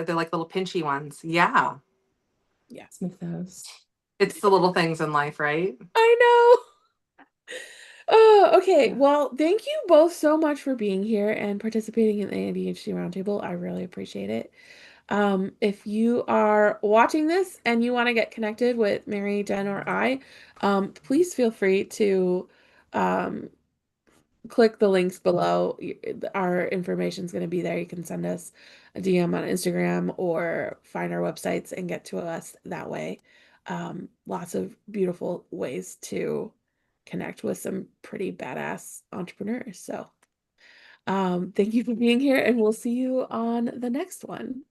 they're like little pinchy ones. Yeah, Yeah. Smith those. it's the little things in life, right? I know. Oh, okay. Yeah. Well, thank you both so much for being here and participating in the ADHD Roundtable. I really appreciate it. If you are watching this and you want to get connected with Mary, Jen, or I, please feel free to um, click the links below. Our information is going to be there. You can send us a DM on Instagram or find our websites and get to us that way. Lots of beautiful ways to connect with some pretty badass entrepreneurs. So, thank you for being here, and we'll see you on the next one.